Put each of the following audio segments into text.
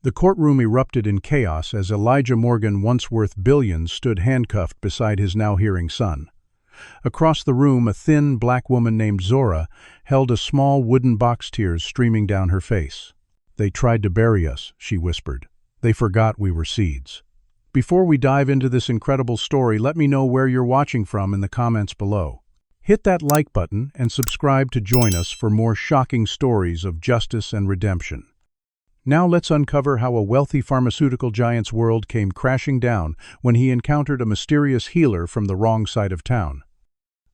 The courtroom erupted in chaos as Elijah Morgan, once worth billions, stood handcuffed beside his now-hearing son. Across the room, a thin, black woman named Zora held a small wooden box, tears streaming down her face. "They tried to bury us," she whispered. "They forgot we were seeds." Before we dive into this incredible story, let me know where you're watching from in the comments below. Hit that like button and subscribe to join us for more shocking stories of justice and redemption. Now let's uncover how a wealthy pharmaceutical giant's world came crashing down when he encountered a mysterious healer from the wrong side of town.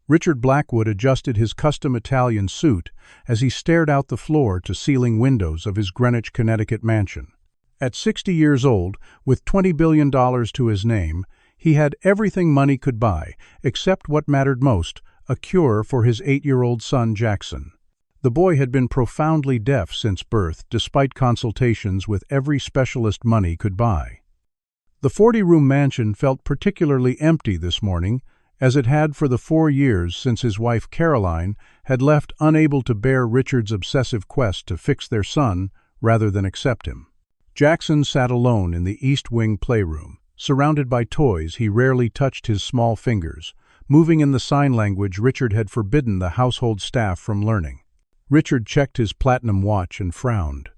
Richard Blackwood adjusted his custom Italian suit as he stared out the floor-to-ceiling windows of his Greenwich, Connecticut mansion. At 60 years old, with $20 billion to his name, he had everything money could buy, except what mattered most, a cure for his 8-year-old son Jackson. The boy had been profoundly deaf since birth, despite consultations with every specialist money could buy. The 40-room mansion felt particularly empty this morning, as it had for the 4 years since his wife Caroline had left, unable to bear Richard's obsessive quest to fix their son rather than accept him. Jackson sat alone in the East Wing playroom. Surrounded by toys, he rarely touched his small fingers, moving in the sign language Richard had forbidden the household staff from learning. Richard checked his platinum watch and frowned.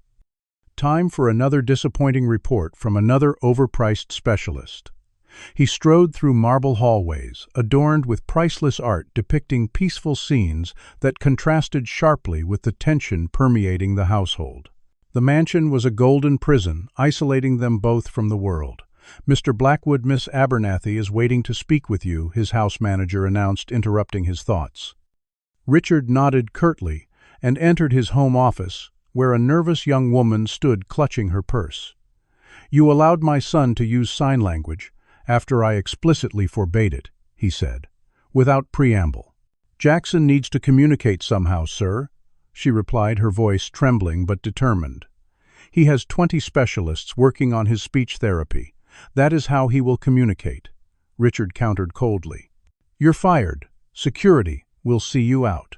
Time for another disappointing report from another overpriced specialist. He strode through marble hallways, adorned with priceless art depicting peaceful scenes that contrasted sharply with the tension permeating the household. The mansion was a golden prison, isolating them both from the world. "Mr. Blackwood, Miss Abernathy is waiting to speak with you," his house manager announced, interrupting his thoughts. Richard nodded curtly and entered his home office, where a nervous young woman stood clutching her purse. "You allowed my son to use sign language after I explicitly forbade it," he said, without preamble. "Jackson needs to communicate somehow, sir," she replied, her voice trembling but determined. "He has 20 specialists working on his speech therapy. That is how he will communicate," Richard countered coldly. "You're fired. Security will see you out."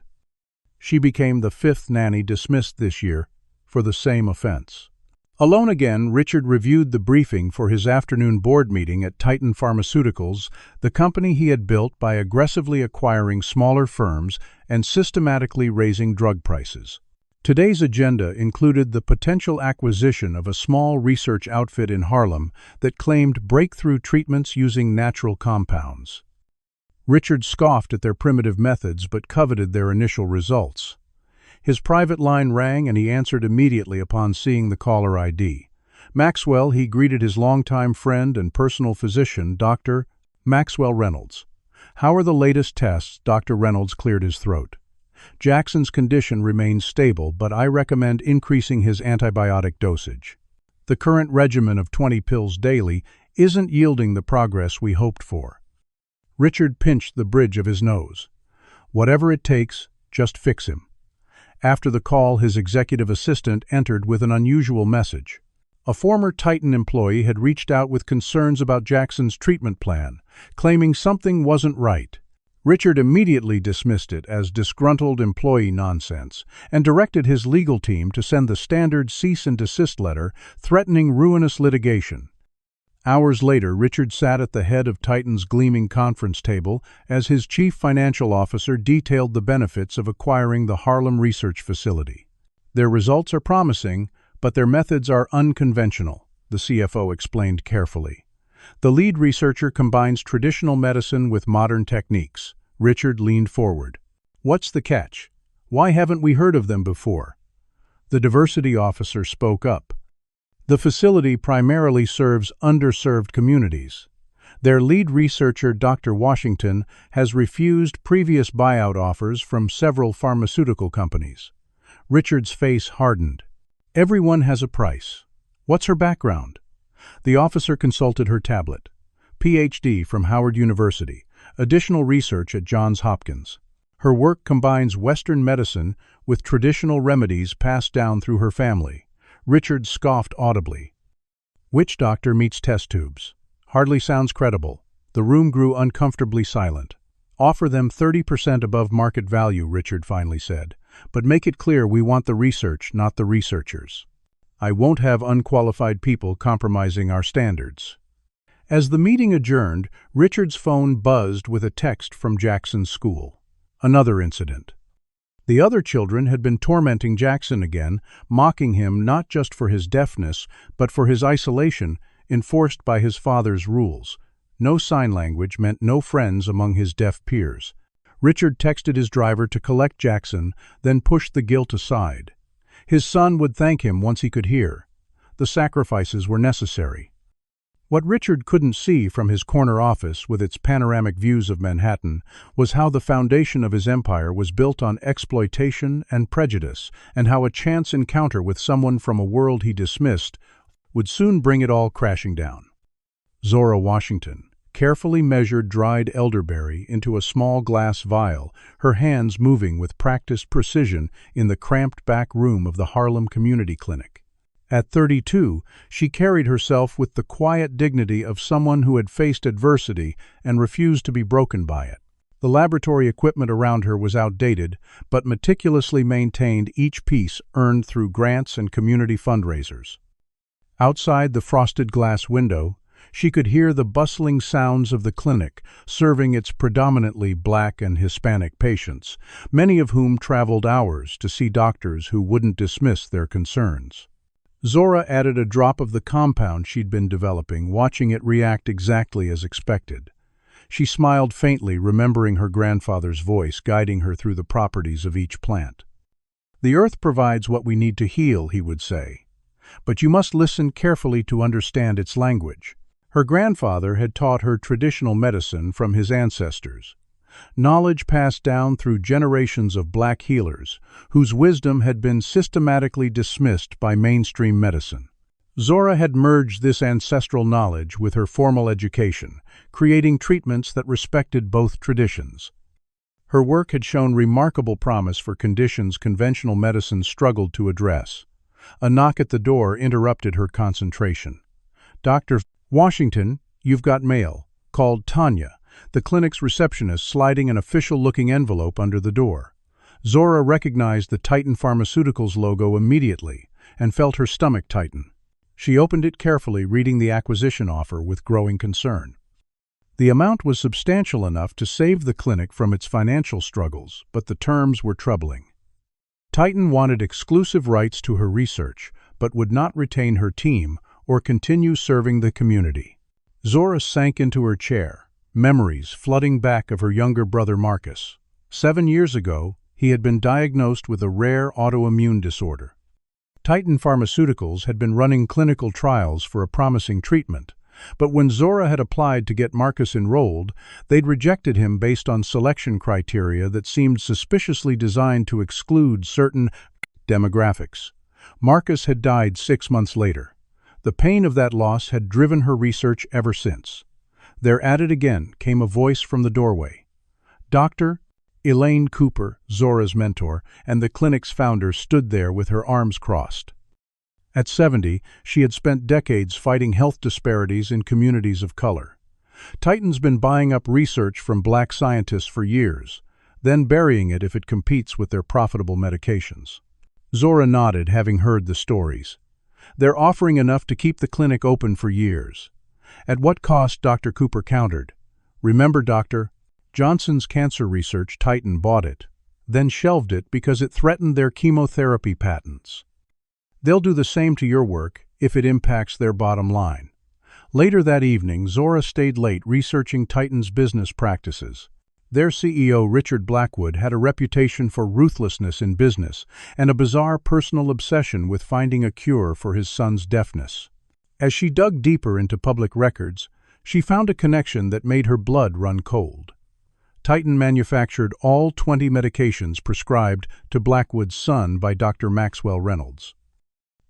She became the 5th nanny dismissed this year for the same offense. Alone again, Richard reviewed the briefing for his afternoon board meeting at Titan Pharmaceuticals, the company he had built by aggressively acquiring smaller firms and systematically raising drug prices. Today's agenda included the potential acquisition of a small research outfit in Harlem that claimed breakthrough treatments using natural compounds. Richard scoffed at their primitive methods but coveted their initial results. His private line rang and he answered immediately upon seeing the caller ID. Maxwell, he greeted his longtime friend and personal physician, Dr. Maxwell Reynolds. "How are the latest tests?" Dr. Reynolds cleared his throat. "Jackson's condition remains stable, but I recommend increasing his antibiotic dosage. The current regimen of 20 pills daily isn't yielding the progress we hoped for." Richard pinched the bridge of his nose. "Whatever it takes, just fix him." After the call, his executive assistant entered with an unusual message. A former Titan employee had reached out with concerns about Jackson's treatment plan, claiming something wasn't right. Richard immediately dismissed it as disgruntled employee nonsense and directed his legal team to send the standard cease and desist letter threatening ruinous litigation. Hours later, Richard sat at the head of Titan's gleaming conference table as his chief financial officer detailed the benefits of acquiring the Harlem Research Facility. "Their results are promising, but their methods are unconventional," the CFO explained carefully. "The lead researcher combines traditional medicine with modern techniques." Richard leaned forward. "What's the catch? Why haven't we heard of them before?" The diversity officer spoke up. "The facility primarily serves underserved communities. Their lead researcher, Dr. Washington, has refused previous buyout offers from several pharmaceutical companies." Richard's face hardened. "Everyone has a price. What's her background?" The officer consulted her tablet. "PhD from Howard University, additional research at Johns Hopkins. Her work combines Western medicine with traditional remedies passed down through her family." Richard scoffed audibly. "Witch doctor meets test tubes. Hardly sounds credible." The room grew uncomfortably silent. "Offer them 30% above market value," Richard finally said. "But make it clear we want the research, not the researchers." I won't have unqualified people compromising our standards." As the meeting adjourned, Richard's phone buzzed with a text from Jackson's school. Another incident. The other children had been tormenting Jackson again, mocking him not just for his deafness, but for his isolation, enforced by his father's rules. No sign language meant no friends among his deaf peers. Richard texted his driver to collect Jackson, then pushed the guilt aside. His son would thank him once he could hear. The sacrifices were necessary. What Richard couldn't see from his corner office with its panoramic views of Manhattan was how the foundation of his empire was built on exploitation and prejudice, and how a chance encounter with someone from a world he dismissed would soon bring it all crashing down. Zora Washington carefully measured dried elderberry into a small glass vial, her hands moving with practiced precision in the cramped back room of the Harlem Community Clinic. At 32, she carried herself with the quiet dignity of someone who had faced adversity and refused to be broken by it. The laboratory equipment around her was outdated, but meticulously maintained, each piece earned through grants and community fundraisers. Outside the frosted glass window, she could hear the bustling sounds of the clinic, serving its predominantly Black and Hispanic patients, many of whom traveled hours to see doctors who wouldn't dismiss their concerns. Zora added a drop of the compound she'd been developing, watching it react exactly as expected. She smiled faintly, remembering her grandfather's voice guiding her through the properties of each plant. "The earth provides what we need to heal," he would say, "but you must listen carefully to understand its language." Her grandfather had taught her traditional medicine from his ancestors, knowledge passed down through generations of Black healers, whose wisdom had been systematically dismissed by mainstream medicine. Zora had merged this ancestral knowledge with her formal education, creating treatments that respected both traditions. Her work had shown remarkable promise for conditions conventional medicine struggled to address. A knock at the door interrupted her concentration. "Dr. Washington, you've got mail," called Tanya, the clinic's receptionist, sliding an official-looking envelope under the door. Zora recognized the Titan Pharmaceutical's logo immediately and felt her stomach tighten. She opened it carefully, reading the acquisition offer with growing concern. The amount was substantial enough to save the clinic from its financial struggles, but the terms were troubling. Titan wanted exclusive rights to her research, but would not retain her team or continue serving the community. Zora sank into her chair, memories flooding back of her younger brother Marcus. 7 years ago, he had been diagnosed with a rare autoimmune disorder. Titan Pharmaceuticals had been running clinical trials for a promising treatment, but when Zora had applied to get Marcus enrolled, they'd rejected him based on selection criteria that seemed suspiciously designed to exclude certain demographics. Marcus had died 6 months later. The pain of that loss had driven her research ever since. There at it again came a voice from the doorway. Dr. Elaine Cooper, Zora's mentor, and the clinic's founder stood there with her arms crossed. At 70, she had spent decades fighting health disparities in communities of color. Titan's been buying up research from Black scientists for years, then burying it if it competes with their profitable medications. Zora nodded, having heard the stories. "They're offering enough to keep the clinic open for years." "At what cost?" Dr. Cooper countered. "Remember, Dr. Johnson's cancer research, Titan bought it, then shelved it because it threatened their chemotherapy patents. They'll do the same to your work if it impacts their bottom line." Later that evening, Zora stayed late researching Titan's business practices. Their CEO, Richard Blackwood, had a reputation for ruthlessness in business and a bizarre personal obsession with finding a cure for his son's deafness. As she dug deeper into public records, she found a connection that made her blood run cold. Titan manufactured all 20 medications prescribed to Blackwood's son by Dr. Maxwell Reynolds.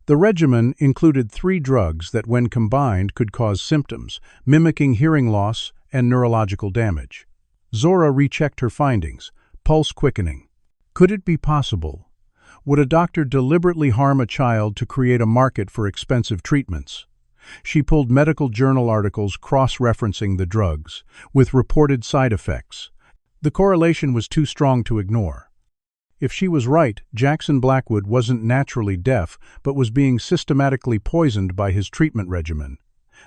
The regimen included 3 drugs that, when combined, could cause symptoms, mimicking hearing loss and neurological damage. Zora rechecked her findings, pulse quickening. Could it be possible? Would a doctor deliberately harm a child to create a market for expensive treatments? She pulled medical journal articles cross-referencing the drugs, with reported side effects. The correlation was too strong to ignore. If she was right, Jackson Blackwood wasn't naturally deaf, but was being systematically poisoned by his treatment regimen.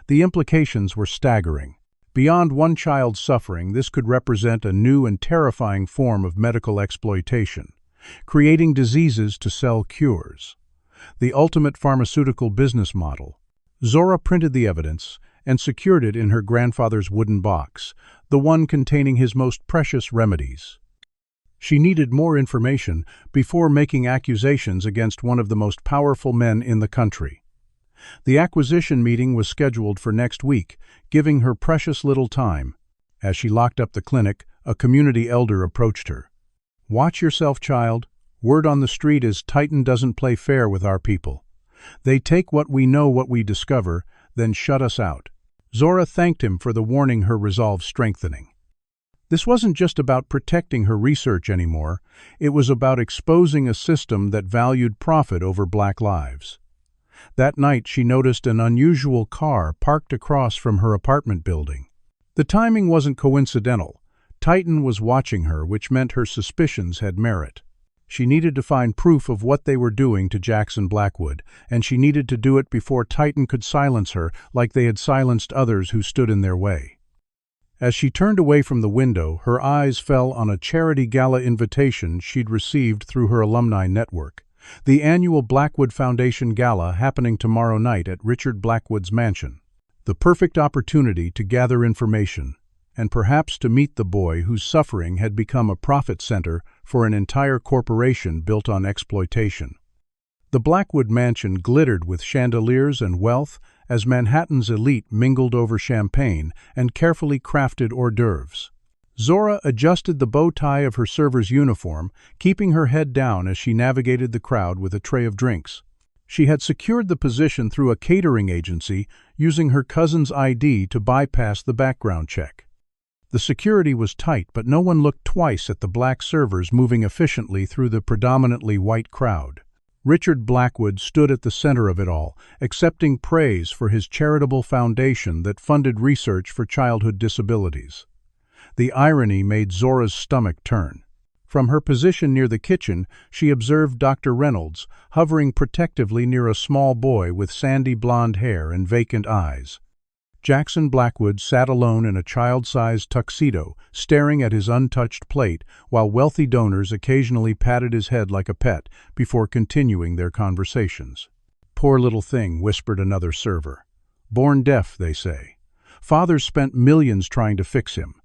The implications were staggering. Beyond one child's suffering, this could represent a new and terrifying form of medical exploitation, creating diseases to sell cures. The ultimate pharmaceutical business model. Zora printed the evidence and secured it in her grandfather's wooden box, the one containing his most precious remedies. She needed more information before making accusations against one of the most powerful men in the country. The acquisition meeting was scheduled for next week, giving her precious little time. As she locked up the clinic, a community elder approached her. "Watch yourself, child. Word on the street is Titan doesn't play fair with our people. They take what we know, what we discover, then shut us out." Zora thanked him for the warning, her resolve strengthening. This wasn't just about protecting her research anymore, it was about exposing a system that valued profit over black lives. That night she noticed an unusual car parked across from her apartment building. The timing wasn't coincidental. Titan was watching her, which meant her suspicions had merit. She needed to find proof of what they were doing to Jackson Blackwood, and she needed to do it before Titan could silence her like they had silenced others who stood in their way. As she turned away from the window, her eyes fell on a charity gala invitation she'd received through her alumni network. The annual Blackwood Foundation Gala happening tomorrow night at Richard Blackwood's mansion. The perfect opportunity to gather information, and perhaps to meet the boy whose suffering had become a profit center for an entire corporation built on exploitation. The Blackwood mansion glittered with chandeliers and wealth as Manhattan's elite mingled over champagne and carefully crafted hors d'oeuvres. Zora adjusted the bow tie of her server's uniform, keeping her head down as she navigated the crowd with a tray of drinks. She had secured the position through a catering agency, using her cousin's ID to bypass the background check. The security was tight, but no one looked twice at the black servers moving efficiently through the predominantly white crowd. Richard Blackwood stood at the center of it all, accepting praise for his charitable foundation that funded research for childhood disabilities. The irony made Zora's stomach turn. From her position near the kitchen, she observed Dr. Reynolds, hovering protectively near a small boy with sandy blonde hair and vacant eyes. Jackson Blackwood sat alone in a child-sized tuxedo, staring at his untouched plate, while wealthy donors occasionally patted his head like a pet before continuing their conversations. "Poor little thing," whispered another server. "Born deaf, they say. Father's spent millions trying to fix him."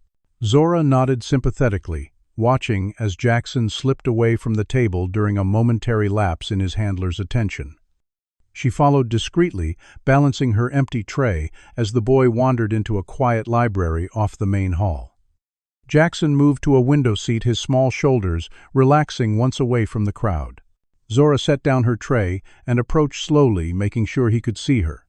Zora nodded sympathetically, watching as Jackson slipped away from the table during a momentary lapse in his handler's attention. She followed discreetly, balancing her empty tray as the boy wandered into a quiet library off the main hall. Jackson moved to a window seat, his small shoulders relaxing once away from the crowd. Zora set down her tray and approached slowly, making sure he could see her.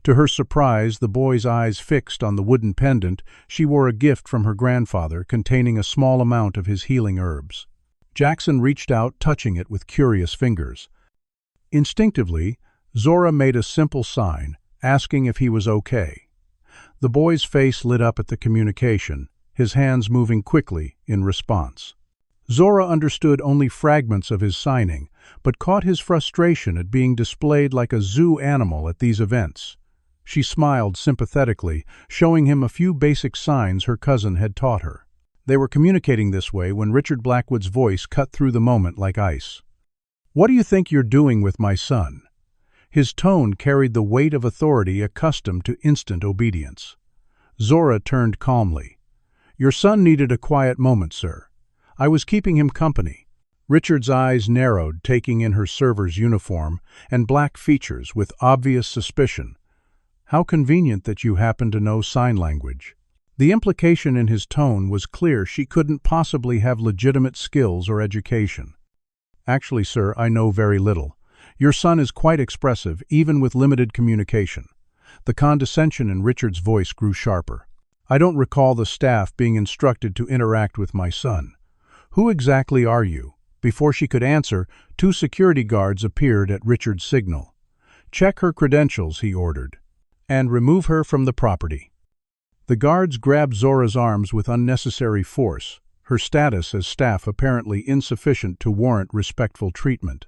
To her surprise, the boy's eyes fixed on the wooden pendant she wore, a gift from her grandfather containing a small amount of his healing herbs. Jackson reached out, touching it with curious fingers. Instinctively, Zora made a simple sign, asking if he was okay. The boy's face lit up at the communication, his hands moving quickly in response. Zora understood only fragments of his signing, but caught his frustration at being displayed like a zoo animal at these events. She smiled sympathetically, showing him a few basic signs her cousin had taught her. They were communicating this way when Richard Blackwood's voice cut through the moment like ice. "What do you think you're doing with my son?" His tone carried the weight of authority accustomed to instant obedience. Zora turned calmly. "Your son needed a quiet moment, sir. I was keeping him company." Richard's eyes narrowed, taking in her server's uniform and black features with obvious suspicion. "How convenient that you happen to know sign language." The implication in his tone was clear. She couldn't possibly have legitimate skills or education. "Actually, sir, I know very little. Your son is quite expressive, even with limited communication." The condescension in Richard's voice grew sharper. "I don't recall the staff being instructed to interact with my son. Who exactly are you?" Before she could answer, 2 security guards appeared at Richard's signal. "Check her credentials," he ordered, "and remove her from the property." The guards grabbed Zora's arms with unnecessary force, her status as staff apparently insufficient to warrant respectful treatment.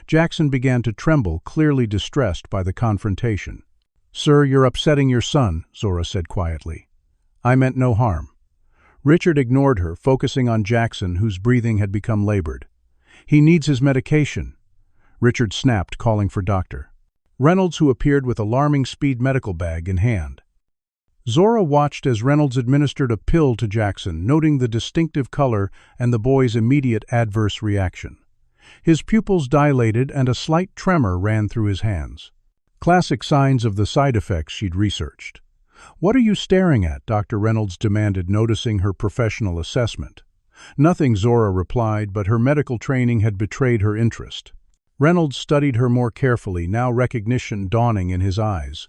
Jackson began to tremble, clearly distressed by the confrontation. "Sir, you're upsetting your son," Zora said quietly. "I meant no harm." Richard ignored her, focusing on Jackson, whose breathing had become labored. "He needs his medication." Richard snapped, calling for Dr. Reynolds, who appeared with alarming speed medical bag in hand. Zora watched as Reynolds administered a pill to Jackson, noting the distinctive color and the boy's immediate adverse reaction. His pupils dilated and a slight tremor ran through his hands. Classic signs of the side effects she'd researched. "What are you staring at?" Dr. Reynolds demanded, noticing her professional assessment. "Nothing," Zora replied, but her medical training had betrayed her interest. Reynolds studied her more carefully, now recognition dawning in his eyes.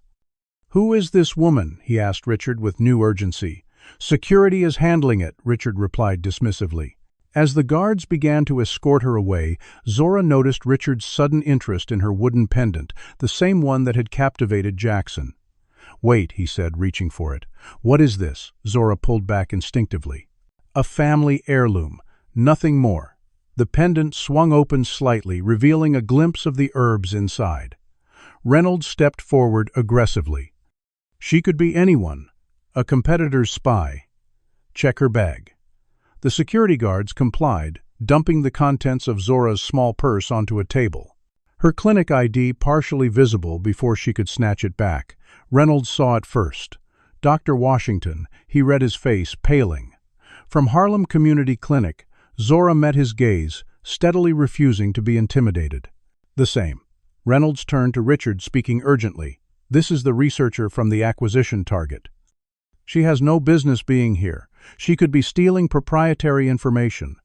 "Who is this woman?" he asked Richard with new urgency. "Security is handling it," Richard replied dismissively. As the guards began to escort her away, Zora noticed Richard's sudden interest in her wooden pendant, the same one that had captivated Jackson. "Wait," he said, reaching for it. "What is this?" Zora pulled back instinctively. "A family heirloom, nothing more." The pendant swung open slightly, revealing a glimpse of the herbs inside. Reynolds stepped forward aggressively. She could be anyone, a competitor's spy. "Check her bag." The security guards complied, dumping the contents of Zora's small purse onto a table. Her clinic ID partially visible before she could snatch it back. Reynolds saw it first. Dr. Washington, he read his face, paling. From Harlem Community Clinic, Zora met his gaze, steadily refusing to be intimidated. "The same." Reynolds turned to Richard, speaking urgently. "This is the researcher from the acquisition target. She has no business being here. She could be stealing proprietary information."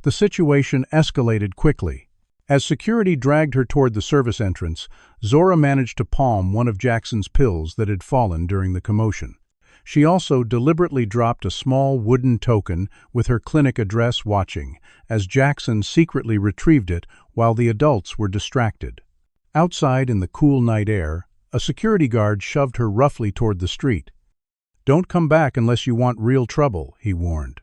The situation escalated quickly. As security dragged her toward the service entrance, Zora managed to palm one of Jackson's pills that had fallen during the commotion. She also deliberately dropped a small wooden token with her clinic address watching, as Jackson secretly retrieved it while the adults were distracted. Outside in the cool night air, a security guard shoved her roughly toward the street. "Don't come back unless you want real trouble," he warned.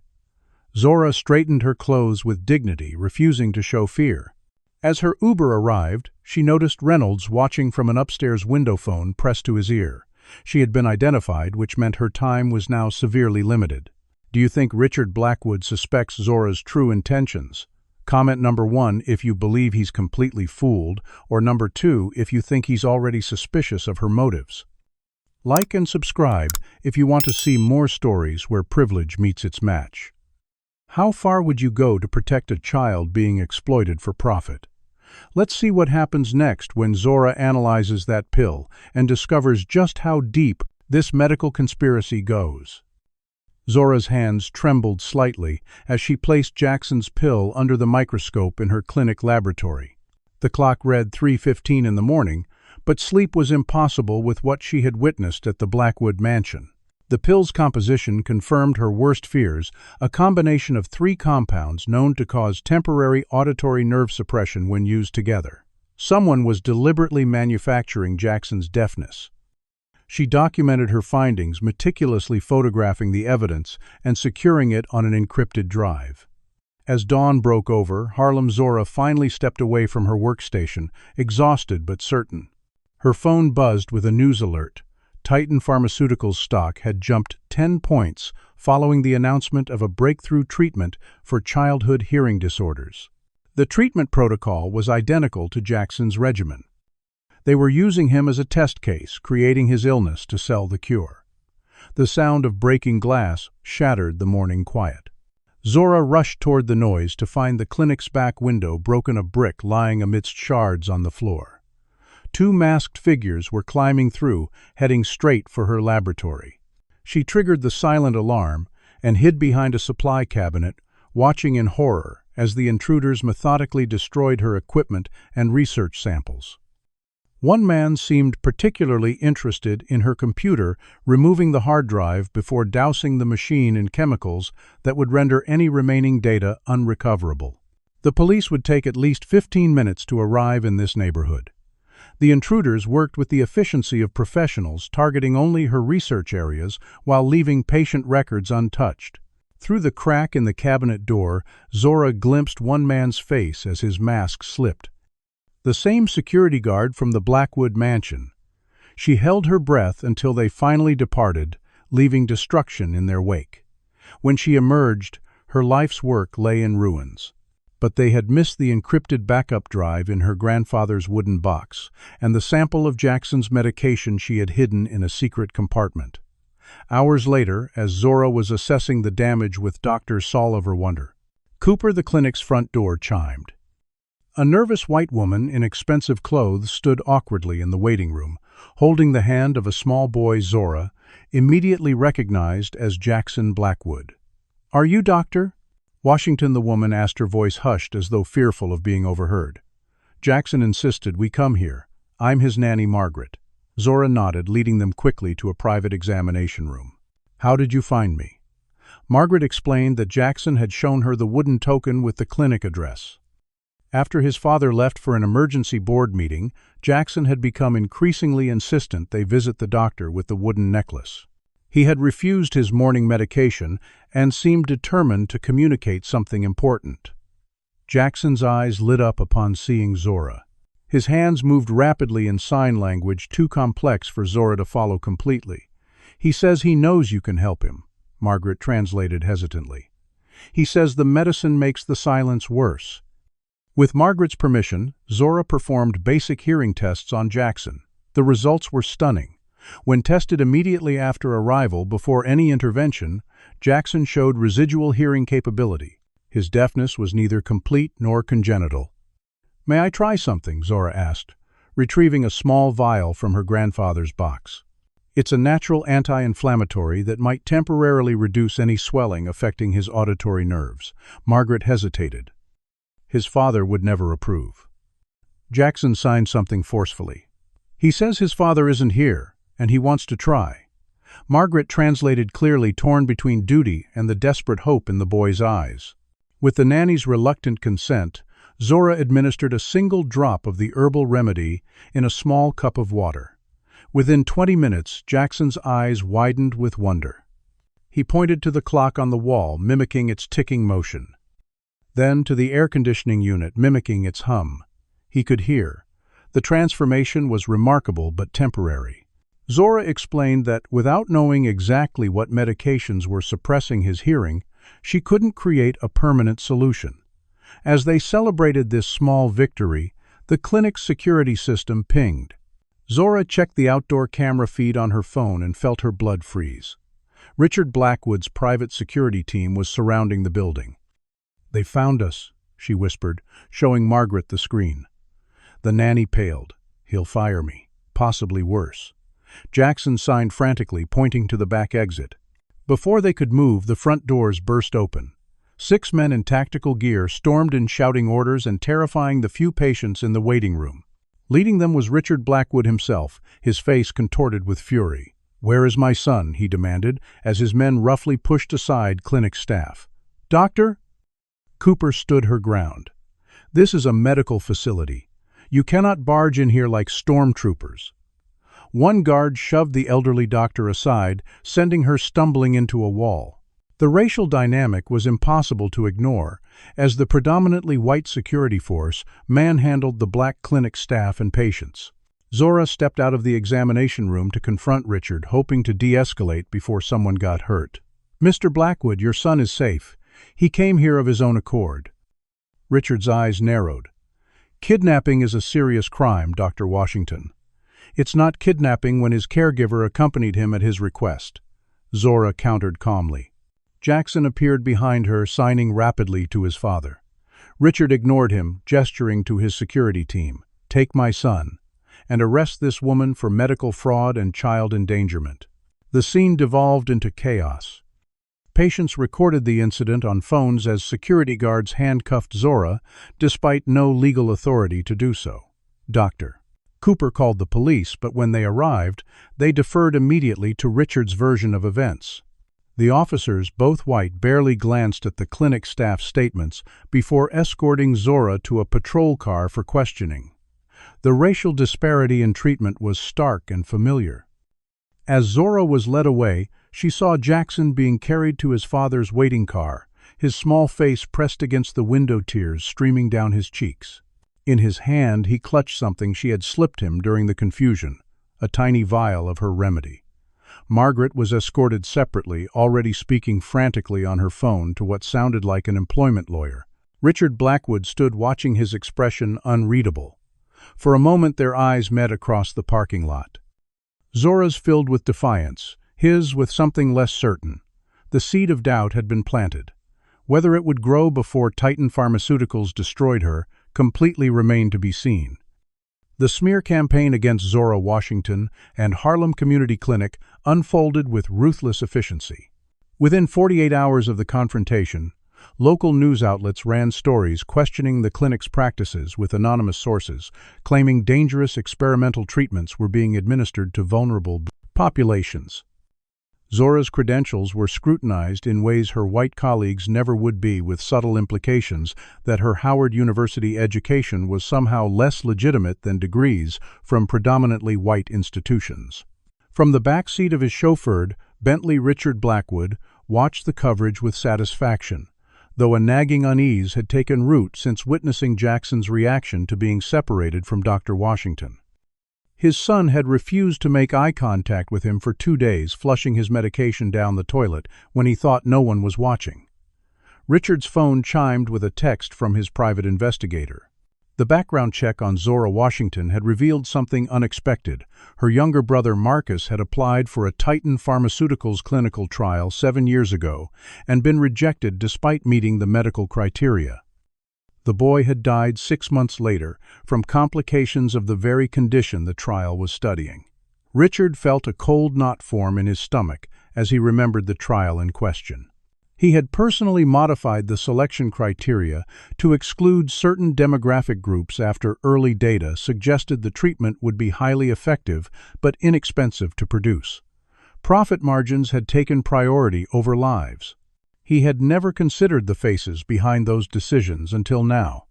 Zora straightened her clothes with dignity, refusing to show fear. As her Uber arrived, she noticed Reynolds watching from an upstairs window phone pressed to his ear. She had been identified, which meant her time was now severely limited. "Do you think Richard Blackwood suspects Zora's true intentions? Comment number 1 if you believe he's completely fooled, or number 2 if you think he's already suspicious of her motives. Like and subscribe if you want to see more stories where privilege meets its match. How far would you go to protect a child being exploited for profit? Let's see what happens next when Zora analyzes that pill and discovers just how deep this medical conspiracy goes. Zora's hands trembled slightly as she placed Jackson's pill under the microscope in her clinic laboratory. The clock read 3:15 in the morning, but sleep was impossible with what she had witnessed at the Blackwood mansion. The pill's composition confirmed her worst fears, a combination of 3 compounds known to cause temporary auditory nerve suppression when used together. Someone was deliberately manufacturing Jackson's deafness. She documented her findings, meticulously photographing the evidence and securing it on an encrypted drive. As dawn broke over, Harlem Zora finally stepped away from her workstation, exhausted but certain. Her phone buzzed with a news alert. Titan Pharmaceutical's stock had jumped 10 points following the announcement of a breakthrough treatment for childhood hearing disorders. The treatment protocol was identical to Jackson's regimen. They were using him as a test case, creating his illness to sell the cure. The sound of breaking glass shattered the morning quiet. Zora rushed toward the noise to find the clinic's back window broken, a brick lying amidst shards on the floor. 2 masked figures were climbing through, heading straight for her laboratory. She triggered the silent alarm and hid behind a supply cabinet, watching in horror as the intruders methodically destroyed her equipment and research samples. One man seemed particularly interested in her computer, removing the hard drive before dousing the machine in chemicals that would render any remaining data unrecoverable. The police would take at least 15 minutes to arrive in this neighborhood. The intruders worked with the efficiency of professionals, targeting only her research areas while leaving patient records untouched. Through the crack in the cabinet door, Zora glimpsed one man's face as his mask slipped. The same security guard from the Blackwood mansion. She held her breath until they finally departed, leaving destruction in their wake. When she emerged, her life's work lay in ruins. But they had missed the encrypted backup drive in her grandfather's wooden box, and the sample of Jackson's medication she had hidden in a secret compartment. Hours later, as Zora was assessing the damage with Dr. Soliver Wonder, Cooper, the clinic's front door, chimed. A nervous white woman in expensive clothes stood awkwardly in the waiting room, holding the hand of a small boy Zora, immediately recognized as Jackson Blackwood. "Are you Doctor?" Washington, the woman, asked, her voice hushed as though fearful of being overheard. Jackson insisted, "We come here. I'm his nanny, Margaret." Zora nodded, leading them quickly to a private examination room. "How did you find me?" Margaret explained that Jackson had shown her the wooden token with the clinic address. After his father left for an emergency board meeting, Jackson had become increasingly insistent they visit the doctor with the wooden necklace. He had refused his morning medication and seemed determined to communicate something important. Jackson's eyes lit up upon seeing Zora. His hands moved rapidly in sign language too complex for Zora to follow completely. "He says he knows you can help him," Margaret translated hesitantly. "He says the medicine makes the silence worse." With Margaret's permission, Zora performed basic hearing tests on Jackson. The results were stunning. When tested immediately after arrival, before any intervention, Jackson showed residual hearing capability. His deafness was neither complete nor congenital. "May I try something?" Zora asked, retrieving a small vial from her grandfather's box. "It's a natural anti-inflammatory that might temporarily reduce any swelling affecting his auditory nerves." Margaret hesitated. His father would never approve. Jackson signed something forcefully. "He says his father isn't here, and he wants to try." Margaret translated clearly, torn between duty and the desperate hope in the boy's eyes. With the nanny's reluctant consent, Zora administered a single drop of the herbal remedy in a small cup of water. Within 20 minutes, Jackson's eyes widened with wonder. He pointed to the clock on the wall, mimicking its ticking motion. Then to the air conditioning unit, mimicking its hum. He could hear. The transformation was remarkable but temporary. Zora explained that, without knowing exactly what medications were suppressing his hearing, she couldn't create a permanent solution. As they celebrated this small victory, the clinic's security system pinged. Zora checked the outdoor camera feed on her phone and felt her blood freeze. Richard Blackwood's private security team was surrounding the building. "They found us," she whispered, showing Margaret the screen. The nanny paled. "He'll fire me. Possibly worse." Jackson signed frantically, pointing to the back exit. Before they could move, the front doors burst open. 6 men in tactical gear stormed in, shouting orders and terrifying the few patients in the waiting room. Leading them was Richard Blackwood himself, his face contorted with fury. "Where is my son?" he demanded, as his men roughly pushed aside clinic staff. "Doctor?" Cooper stood her ground. "This is a medical facility. You cannot barge in here like stormtroopers." One guard shoved the elderly doctor aside, sending her stumbling into a wall. The racial dynamic was impossible to ignore, as the predominantly white security force manhandled the black clinic staff and patients. Zora stepped out of the examination room to confront Richard, hoping to de-escalate before someone got hurt. "Mr. Blackwood, your son is safe. He came here of his own accord." Richard's eyes narrowed. "Kidnapping is a serious crime, Dr. Washington. It's not kidnapping when his caregiver accompanied him at his request," Zora countered calmly. Jackson appeared behind her, signing rapidly to his father. Richard ignored him, gesturing to his security team. "Take my son, and arrest this woman for medical fraud and child endangerment." The scene devolved into chaos. Patients recorded the incident on phones as security guards handcuffed Zora, despite no legal authority to do so. Dr. Cooper called the police, but when they arrived, they deferred immediately to Richard's version of events. The officers, both white, barely glanced at the clinic staff's statements before escorting Zora to a patrol car for questioning. The racial disparity in treatment was stark and familiar. As Zora was led away, She saw Jackson being carried to his father's waiting car, his small face pressed against the window, tears streaming down his cheeks. In his hand, he clutched something she had slipped him during the confusion, a tiny vial of her remedy. Margaret was escorted separately, already speaking frantically on her phone to what sounded like an employment lawyer. Richard Blackwood stood watching, his expression unreadable. For a moment their eyes met across the parking lot. Zora's filled with defiance, his with something less certain. The seed of doubt had been planted. Whether it would grow before Titan Pharmaceuticals destroyed her completely remained to be seen. The smear campaign against Zora Washington and Harlem Community Clinic unfolded with ruthless efficiency. Within 48 hours of the confrontation, local news outlets ran stories questioning the clinic's practices with anonymous sources, claiming dangerous experimental treatments were being administered to vulnerable populations. Zora's credentials were scrutinized in ways her white colleagues never would be, with subtle implications that her Howard University education was somehow less legitimate than degrees from predominantly white institutions. From the back seat of his chauffeured Bentley, Richard Blackwood watched the coverage with satisfaction, though a nagging unease had taken root since witnessing Jackson's reaction to being separated from Dr. Washington. His son had refused to make eye contact with him for 2 days, flushing his medication down the toilet when he thought no one was watching. Richard's phone chimed with a text from his private investigator. The background check on Zora Washington had revealed something unexpected. Her younger brother Marcus had applied for a Titan Pharmaceuticals clinical trial 7 years ago and been rejected despite meeting the medical criteria. The boy had died 6 months later from complications of the very condition the trial was studying. Richard felt a cold knot form in his stomach as he remembered the trial in question. He had personally modified the selection criteria to exclude certain demographic groups after early data suggested the treatment would be highly effective but inexpensive to produce. Profit margins had taken priority over lives. He had never considered the faces behind those decisions until now.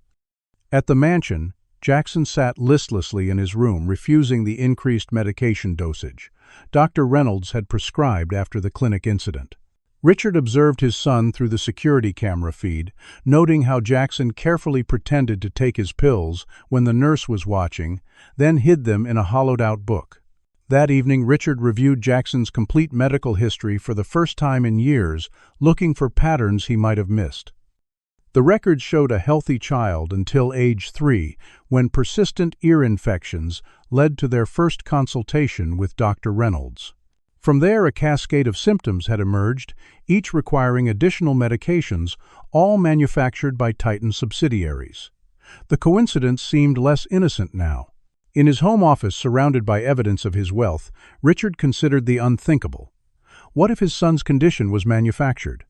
At the mansion, Jackson sat listlessly in his room, refusing the increased medication dosage Dr. Reynolds had prescribed after the clinic incident. Richard observed his son through the security camera feed, noting how Jackson carefully pretended to take his pills when the nurse was watching, then hid them in a hollowed-out book. That evening, Richard reviewed Jackson's complete medical history for the first time in years, looking for patterns he might have missed. The records showed a healthy child until age 3, when persistent ear infections led to their first consultation with Dr. Reynolds. From there, a cascade of symptoms had emerged, each requiring additional medications, all manufactured by Titan subsidiaries. The coincidence seemed less innocent now. In his home office, surrounded by evidence of his wealth, Richard considered the unthinkable. What if his son's condition was manufactured?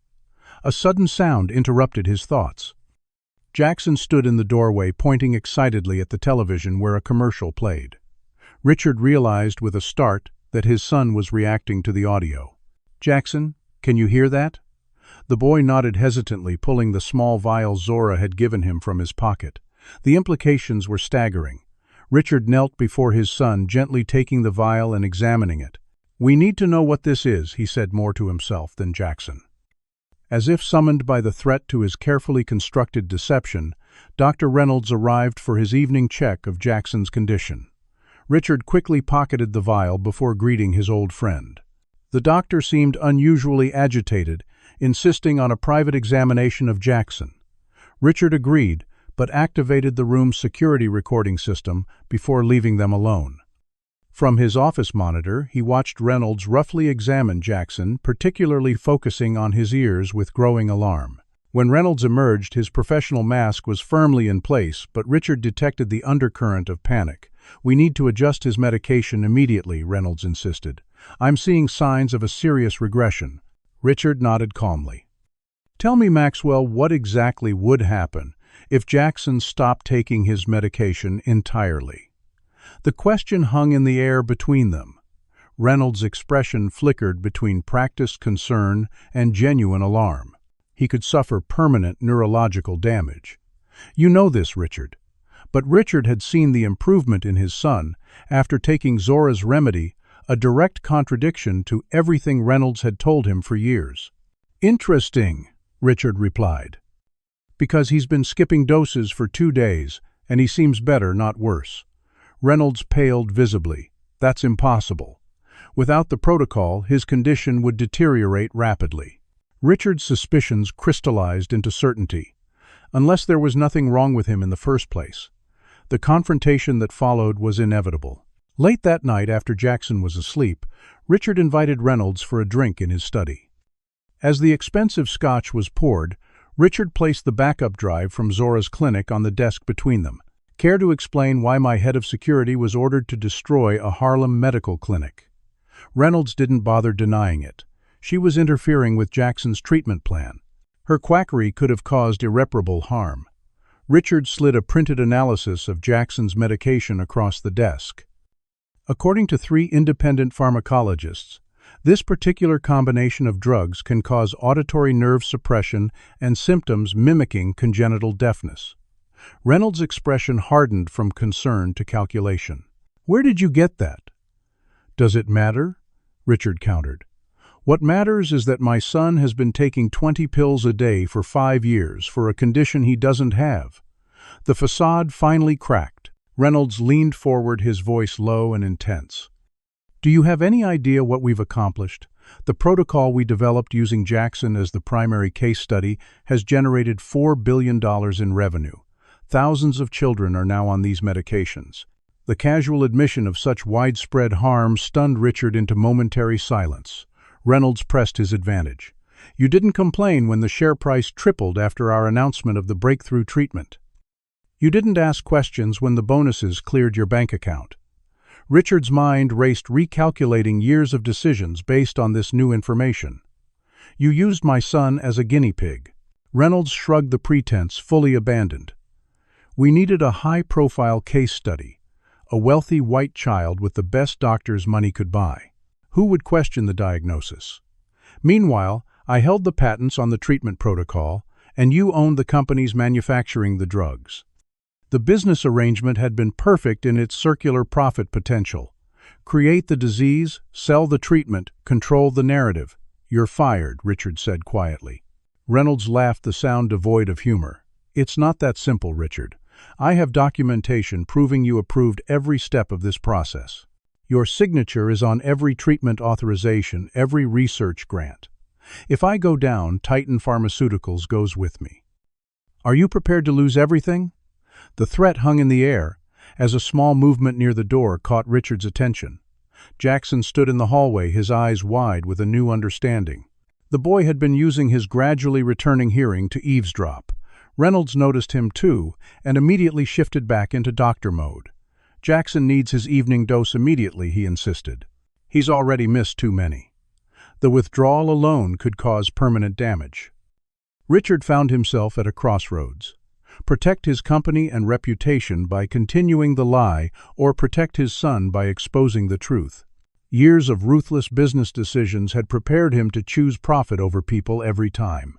A sudden sound interrupted his thoughts. Jackson stood in the doorway, pointing excitedly at the television where a commercial played. Richard realized with a start that his son was reacting to the audio. "Jackson, can you hear that?" The boy nodded hesitantly, pulling the small vial Zora had given him from his pocket. The implications were staggering. Richard knelt before his son, gently taking the vial and examining it. "We need to know what this is," he said, more to himself than Jackson. As if summoned by the threat to his carefully constructed deception, Dr. Reynolds arrived for his evening check of Jackson's condition. Richard quickly pocketed the vial before greeting his old friend. The doctor seemed unusually agitated, insisting on a private examination of Jackson. Richard agreed, but activated the room's security recording system before leaving them alone. From his office monitor, he watched Reynolds roughly examine Jackson, particularly focusing on his ears with growing alarm. When Reynolds emerged, his professional mask was firmly in place, but Richard detected the undercurrent of panic. "We need to adjust his medication immediately," Reynolds insisted. "I'm seeing signs of a serious regression." Richard nodded calmly. "Tell me, Maxwell, what exactly would happen if Jackson stopped taking his medication entirely?" The question hung in the air between them. Reynolds' expression flickered between practiced concern and genuine alarm. He could suffer permanent neurological damage. "You know this, Richard." But Richard had seen the improvement in his son after taking Zora's remedy, a direct contradiction to everything Reynolds had told him for years. "Interesting," Richard replied. "Because he's been skipping doses for 2 days, and he seems better, not worse." Reynolds paled visibly. "That's impossible. Without the protocol, his condition would deteriorate rapidly." Richard's suspicions crystallized into certainty, unless there was nothing wrong with him in the first place. The confrontation that followed was inevitable. Late that night, after Jackson was asleep, Richard invited Reynolds for a drink in his study. As the expensive scotch was poured, Richard placed the backup drive from Zora's clinic on the desk between them. "Care to explain why my head of security was ordered to destroy a Harlem medical clinic?" Reynolds didn't bother denying it. She was interfering with Jackson's treatment plan. Her quackery could have caused irreparable harm. Richard slid a printed analysis of Jackson's medication across the desk. According to 3 independent pharmacologists, this particular combination of drugs can cause auditory nerve suppression and symptoms mimicking congenital deafness. Reynolds' expression hardened from concern to calculation. "Where did you get that?" "Does it matter?" Richard countered. "What matters is that my son has been taking 20 pills a day for 5 years for a condition he doesn't have." The facade finally cracked. Reynolds leaned forward, his voice low and intense. "Do you have any idea what we've accomplished? The protocol we developed using Jackson as the primary case study has generated $4 billion in revenue. Thousands of children are now on these medications." The casual admission of such widespread harm stunned Richard into momentary silence. Reynolds pressed his advantage. "You didn't complain when the share price tripled after our announcement of the breakthrough treatment. You didn't ask questions when the bonuses cleared your bank account." Richard's mind raced, recalculating years of decisions based on this new information. "You used my son as a guinea pig." Reynolds shrugged the pretense, fully abandoned. "We needed a high-profile case study, a wealthy white child with the best doctors money could buy. Who would question the diagnosis? Meanwhile, I held the patents on the treatment protocol, and you owned the companies manufacturing the drugs. The business arrangement had been perfect in its circular profit potential. Create the disease, sell the treatment, control the narrative. You're fired," Richard said quietly. Reynolds laughed, the sound devoid of humor. "It's not that simple, Richard. I have documentation proving you approved every step of this process. Your signature is on every treatment authorization, every research grant. If I go down, Titan Pharmaceuticals goes with me. Are you prepared to lose everything?" The threat hung in the air, as a small movement near the door caught Richard's attention. Jackson stood in the hallway, his eyes wide with a new understanding. The boy had been using his gradually returning hearing to eavesdrop. Reynolds noticed him too, and immediately shifted back into doctor mode. "Jackson needs his evening dose immediately," he insisted. "He's already missed too many. The withdrawal alone could cause permanent damage." Richard found himself at a crossroads. Protect his company and reputation by continuing the lie, or protect his son by exposing the truth. Years of ruthless business decisions had prepared him to choose profit over people every time.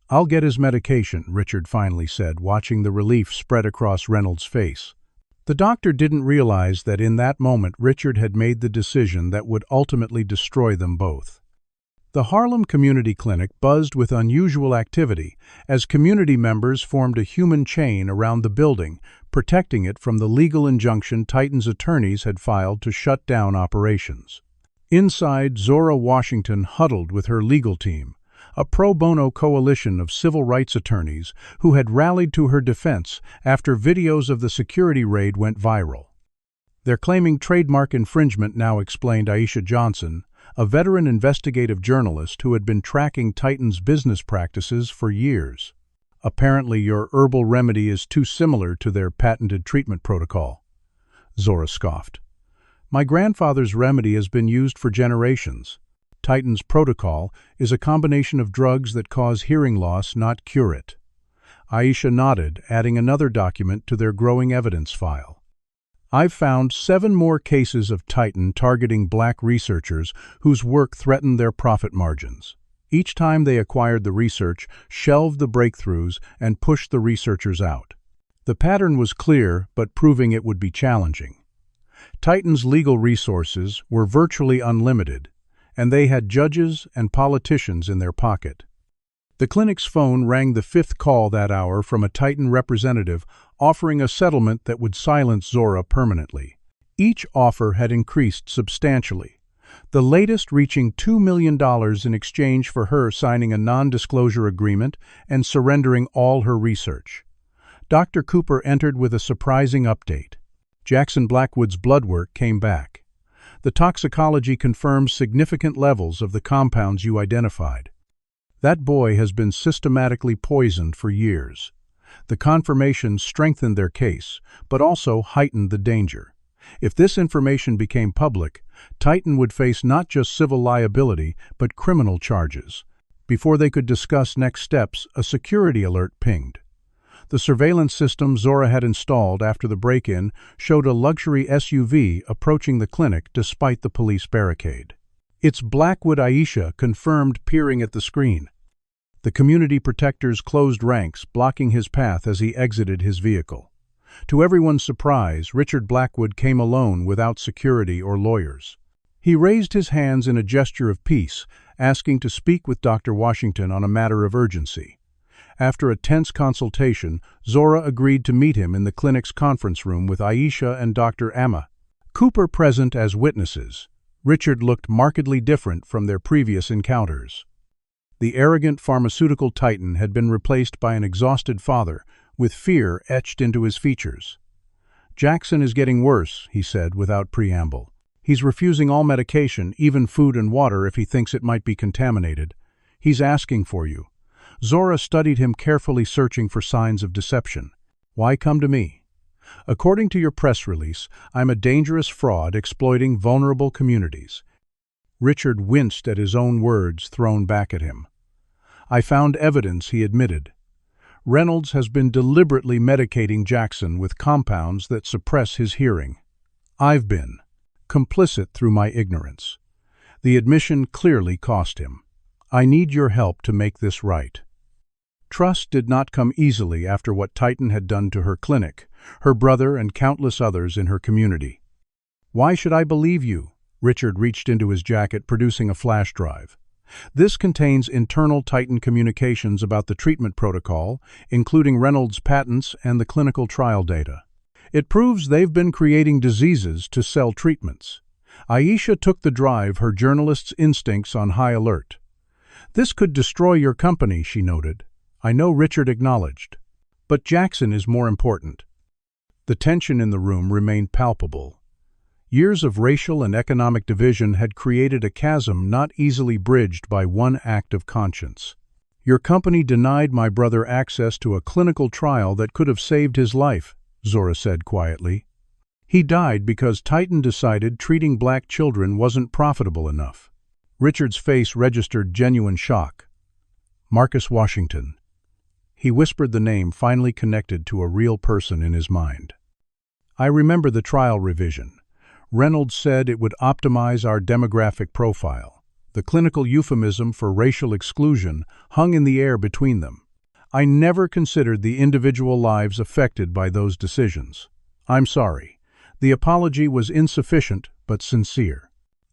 "I'll get his medication," Richard finally said, watching the relief spread across Reynolds' face. The doctor didn't realize that in that moment Richard had made the decision that would ultimately destroy them both. The Harlem Community Clinic buzzed with unusual activity as community members formed a human chain around the building, protecting it from the legal injunction Titan's attorneys had filed to shut down operations. Inside, Zora Washington huddled with her legal team, a pro bono coalition of civil rights attorneys who had rallied to her defense after videos of the security raid went viral. "They're claiming trademark infringement now," explained Aisha Johnson, a veteran investigative journalist who had been tracking Titan's business practices for years. "Apparently your herbal remedy is too similar to their patented treatment protocol." Zora scoffed. "My grandfather's remedy has been used for generations. Titan's protocol is a combination of drugs that cause hearing loss, not cure it." Aisha nodded, adding another document to their growing evidence file. "I've found 7 more cases of Titan targeting black researchers whose work threatened their profit margins. Each time they acquired the research, shelved the breakthroughs, and pushed the researchers out. The pattern was clear, but proving it would be challenging. Titan's legal resources were virtually unlimited, and they had judges and politicians in their pocket. The clinic's phone rang the fifth call that hour from a Titan representative offering a settlement that would silence Zora permanently. Each offer had increased substantially, the latest reaching $2 million in exchange for her signing a non-disclosure agreement and surrendering all her research. Dr. Cooper entered with a surprising update. Jackson Blackwood's blood work came back. The toxicology confirms significant levels of the compounds you identified. That boy has been systematically poisoned for years. The confirmation strengthened their case, but also heightened the danger. If this information became public, Titan would face not just civil liability, but criminal charges. Before they could discuss next steps, a security alert pinged. The surveillance system Zora had installed after the break-in showed a luxury SUV approaching the clinic despite the police barricade. It's Blackwood, Aisha confirmed, peering at the screen. The community protectors closed ranks, blocking his path as he exited his vehicle. To everyone's surprise, Richard Blackwood came alone without security or lawyers. He raised his hands in a gesture of peace, asking to speak with Dr. Washington on a matter of urgency. After a tense consultation, Zora agreed to meet him in the clinic's conference room with Aisha and Dr. Amma. Cooper present as witnesses. Richard looked markedly different from their previous encounters. The arrogant pharmaceutical titan had been replaced by an exhausted father, with fear etched into his features. "Jackson is getting worse," he said without preamble. "He's refusing all medication, even food and water, if he thinks it might be contaminated. He's asking for you." Zora studied him carefully, searching for signs of deception. "Why come to me?" "According to your press release, I'm a dangerous fraud exploiting vulnerable communities." Richard winced at his own words thrown back at him. "I found evidence," he admitted. "Reynolds has been deliberately medicating Jackson with compounds that suppress his hearing. I've been complicit through my ignorance." The admission clearly cost him. "I need your help to make this right." Trust did not come easily after what Titan had done to her clinic, her brother, and countless others in her community. "Why should I believe you?" Richard reached into his jacket, producing a flash drive. "This contains internal Titan communications about the treatment protocol, including Reynolds' patents and the clinical trial data. It proves they've been creating diseases to sell treatments." Aisha took the drive, her journalist's instincts on high alert. "This could destroy your company," she noted. "I know," Richard acknowledged. "But Jackson is more important." The tension in the room remained palpable. Years of racial and economic division had created a chasm not easily bridged by one act of conscience. "Your company denied my brother access to a clinical trial that could have saved his life," Zora said quietly. "He died because Titan decided treating black children wasn't profitable enough." Richard's face registered genuine shock. "Marcus Washington." He whispered the name, finally connected to a real person in his mind. "I remember the trial revision. Reynolds said it would optimize our demographic profile. The clinical euphemism for racial exclusion hung in the air between them. I never considered the individual lives affected by those decisions. I'm sorry." The apology was insufficient but sincere.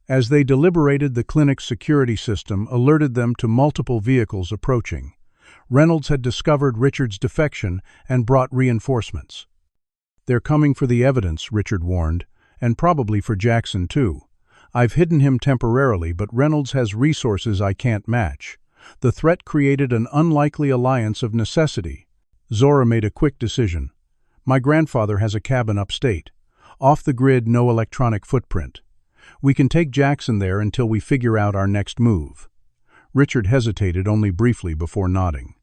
As they deliberated, the clinic's security system alerted them to multiple vehicles approaching. Reynolds had discovered Richard's defection and brought reinforcements. "They're coming for the evidence," Richard warned, "and probably for Jackson too. I've hidden him temporarily, but Reynolds has resources I can't match." The threat created an unlikely alliance of necessity. Zora made a quick decision. "My grandfather has a cabin upstate. Off the grid, no electronic footprint. We can take Jackson there until we figure out our next move." Richard hesitated only briefly before nodding.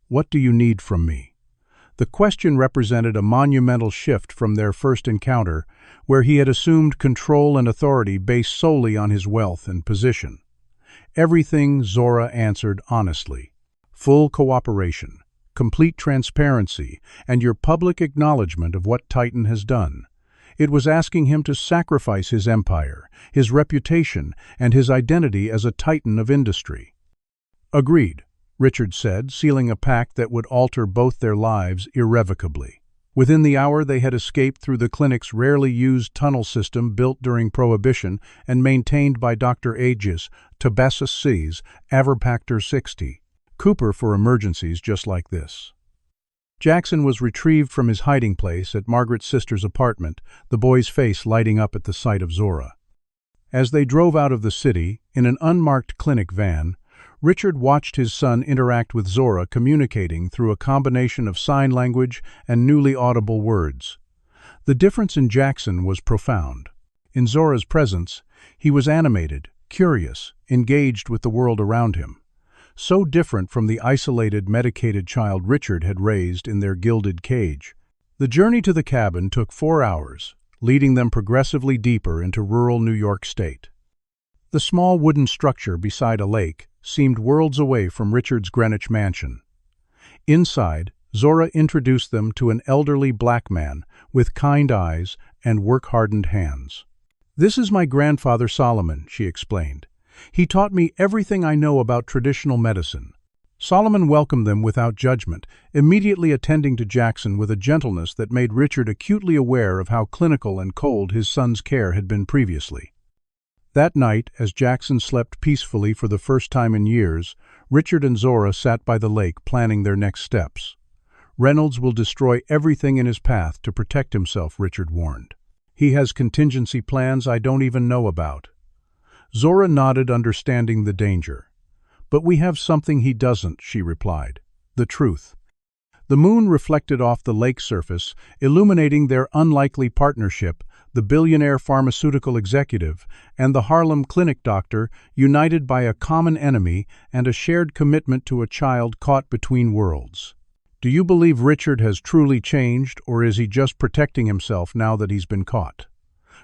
"What do you need from me?" The question represented a monumental shift from their first encounter, where he had assumed control and authority based solely on his wealth and position. "Everything," Zora answered honestly. "Full cooperation, complete transparency, and your public acknowledgement of what Titan has done." It was asking him to sacrifice his empire, his reputation, and his identity as a titan of industry. "Agreed," Richard said, sealing a pact that would alter both their lives irrevocably. Within the hour, they had escaped through the clinic's rarely used tunnel system built during Prohibition and maintained by Dr. Aegis, Tabassus Cs, Averpactor 60. Cooper for emergencies just like this. Jackson was retrieved from his hiding place at Margaret's sister's apartment, the boy's face lighting up at the sight of Zora. As they drove out of the city, in an unmarked clinic van, Richard watched his son interact with Zora, communicating through a combination of sign language and newly audible words. The difference in Jackson was profound. In Zora's presence, he was animated, curious, engaged with the world around him. So different from the isolated, medicated child Richard had raised in their gilded cage. The journey to the cabin took 4 hours, leading them progressively deeper into rural New York State. The small wooden structure beside a lake seemed worlds away from Richard's Greenwich mansion. Inside, Zora introduced them to an elderly black man with kind eyes and work-hardened hands. "This is my grandfather Solomon," she explained. "He taught me everything I know about traditional medicine." Solomon welcomed them without judgment, immediately attending to Jackson with a gentleness that made Richard acutely aware of how clinical and cold his son's care had been previously. That night, as Jackson slept peacefully for the first time in years, Richard and Zora sat by the lake planning their next steps. "Reynolds will destroy everything in his path to protect himself," Richard warned. "He has contingency plans I don't even know about." Zora nodded, understanding the danger. "But we have something he doesn't," she replied. "The truth." The moon reflected off the lake surface, illuminating their unlikely partnership, the billionaire pharmaceutical executive and the Harlem clinic doctor, united by a common enemy and a shared commitment to a child caught between worlds. "Do you believe Richard has truly changed, or is he just protecting himself now that he's been caught?"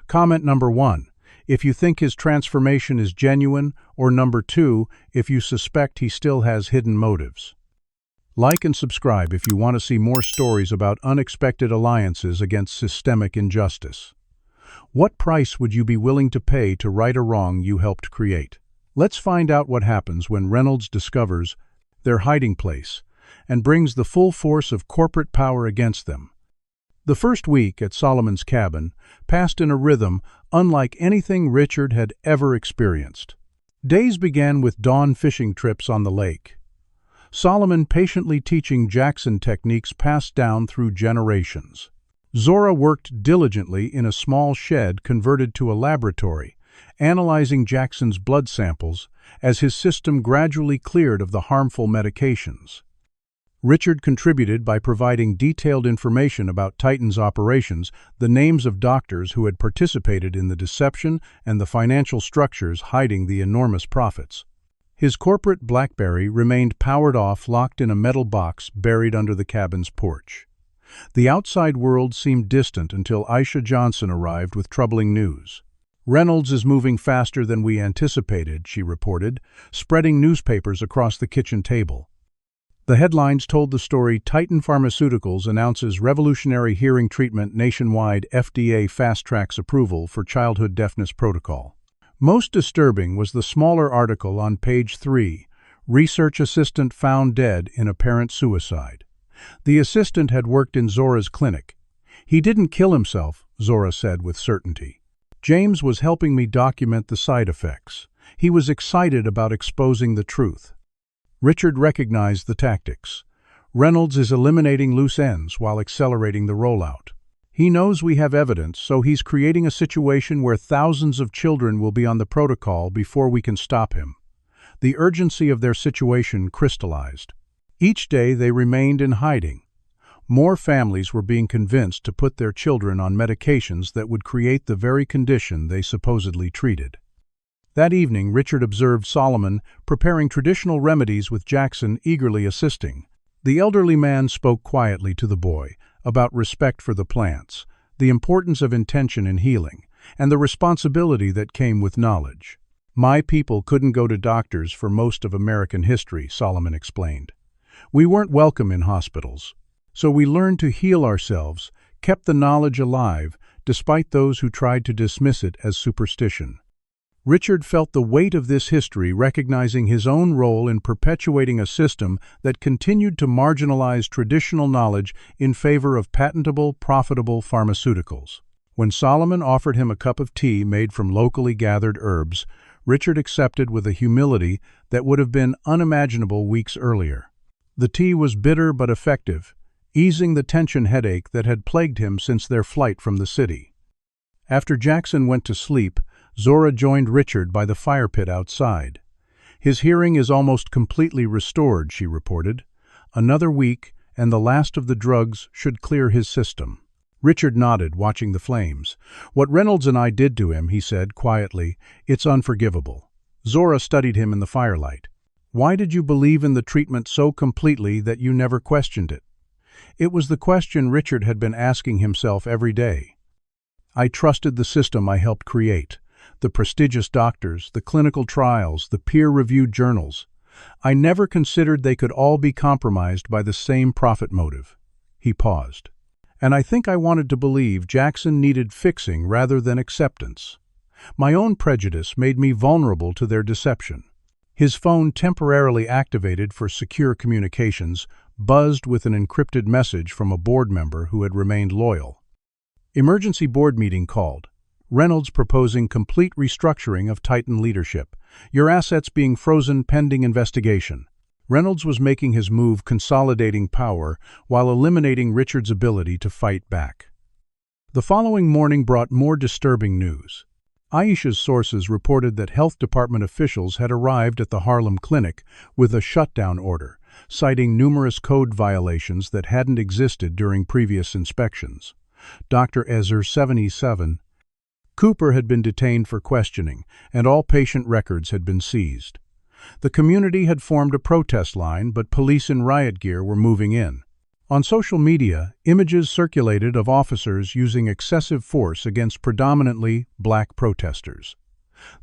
Comment number 1, if you think his transformation is genuine, or number 2, if you suspect he still has hidden motives. Like and subscribe if you want to see more stories about unexpected alliances against systemic injustice. What price would you be willing to pay to right a wrong you helped create? Let's find out what happens when Reynolds discovers their hiding place and brings the full force of corporate power against them. The first week at Solomon's cabin passed in a rhythm unlike anything Richard had ever experienced. Days began with dawn fishing trips on the lake. Solomon patiently teaching Jackson techniques passed down through generations. Zora worked diligently in a small shed converted to a laboratory, analyzing Jackson's blood samples as his system gradually cleared of the harmful medications. Richard contributed by providing detailed information about Titan's operations, the names of doctors who had participated in the deception, and the financial structures hiding the enormous profits. His corporate BlackBerry remained powered off, locked in a metal box buried under the cabin's porch. The outside world seemed distant until Aisha Johnson arrived with troubling news. "Reynolds is moving faster than we anticipated," she reported, spreading newspapers across the kitchen table. The headlines told the story: Titan Pharmaceuticals announces revolutionary hearing treatment nationwide, FDA fast-tracks approval for childhood deafness protocol. Most disturbing was the smaller article on page 3, research assistant found dead in apparent suicide. The assistant had worked in Zora's clinic. "He didn't kill himself," Zora said with certainty. "James was helping me document the side effects. He was excited about exposing the truth." Richard recognized the tactics. Reynolds is eliminating loose ends while accelerating the rollout. He knows we have evidence, so he's creating a situation where thousands of children will be on the protocol before we can stop him. The urgency of their situation crystallized. Each day they remained in hiding. More families were being convinced to put their children on medications that would create the very condition they supposedly treated. That evening, Richard observed Solomon preparing traditional remedies with Jackson eagerly assisting. The elderly man spoke quietly to the boy about respect for the plants, the importance of intention in healing, and the responsibility that came with knowledge. "My people couldn't go to doctors for most of American history," Solomon explained. "We weren't welcome in hospitals. So we learned to heal ourselves, kept the knowledge alive, despite those who tried to dismiss it as superstition." Richard felt the weight of this history, recognizing his own role in perpetuating a system that continued to marginalize traditional knowledge in favor of patentable, profitable pharmaceuticals. When Solomon offered him a cup of tea made from locally gathered herbs, Richard accepted with a humility that would have been unimaginable weeks earlier. The tea was bitter but effective, easing the tension headache that had plagued him since their flight from the city. After Jackson went to sleep, Zora joined Richard by the fire pit outside. "His hearing is almost completely restored," she reported. "Another week, and the last of the drugs should clear his system." Richard nodded, watching the flames. "What Reynolds and I did to him," he said quietly, "it's unforgivable." Zora studied him in the firelight. "Why did you believe in the treatment so completely that you never questioned it?" It was the question Richard had been asking himself every day. "I trusted the system I helped create. The prestigious doctors, the clinical trials, the peer-reviewed journals. I never considered they could all be compromised by the same profit motive." He paused. "And I think I wanted to believe Jackson needed fixing rather than acceptance. My own prejudice made me vulnerable to their deception." His phone, temporarily activated for secure communications, buzzed with an encrypted message from a board member who had remained loyal. Emergency board meeting called. Reynolds proposing complete restructuring of Titan leadership. Your assets being frozen pending investigation. Reynolds was making his move, consolidating power while eliminating Richard's ability to fight back. The following morning brought more disturbing news. Aisha's sources reported that health department officials had arrived at the Harlem clinic with a shutdown order, citing numerous code violations that hadn't existed during previous inspections. Dr. Ezer, 77, Cooper had been detained for questioning, and all patient records had been seized. The community had formed a protest line, but police in riot gear were moving in. On social media, images circulated of officers using excessive force against predominantly black protesters.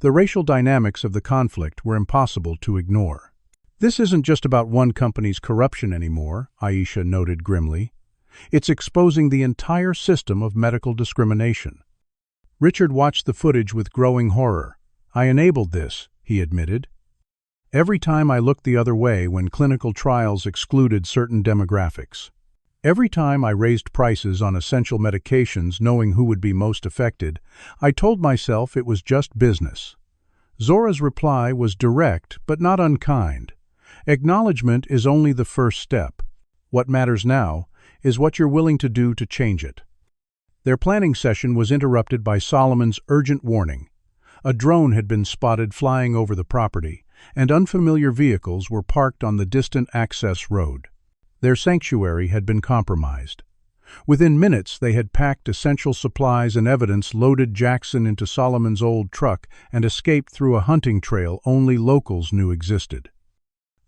The racial dynamics of the conflict were impossible to ignore. "This isn't just about one company's corruption anymore," Aisha noted grimly. "It's exposing the entire system of medical discrimination." Richard watched the footage with growing horror. "I enabled this," he admitted. "Every time I looked the other way when clinical trials excluded certain demographics. Every time I raised prices on essential medications knowing who would be most affected, I told myself it was just business." Zora's reply was direct but not unkind. "Acknowledgement is only the first step. What matters now is what you're willing to do to change it." Their planning session was interrupted by Solomon's urgent warning. A drone had been spotted flying over the property, and unfamiliar vehicles were parked on the distant access road. Their sanctuary had been compromised. Within minutes, they had packed essential supplies and evidence, loaded Jackson into Solomon's old truck, and escaped through a hunting trail only locals knew existed.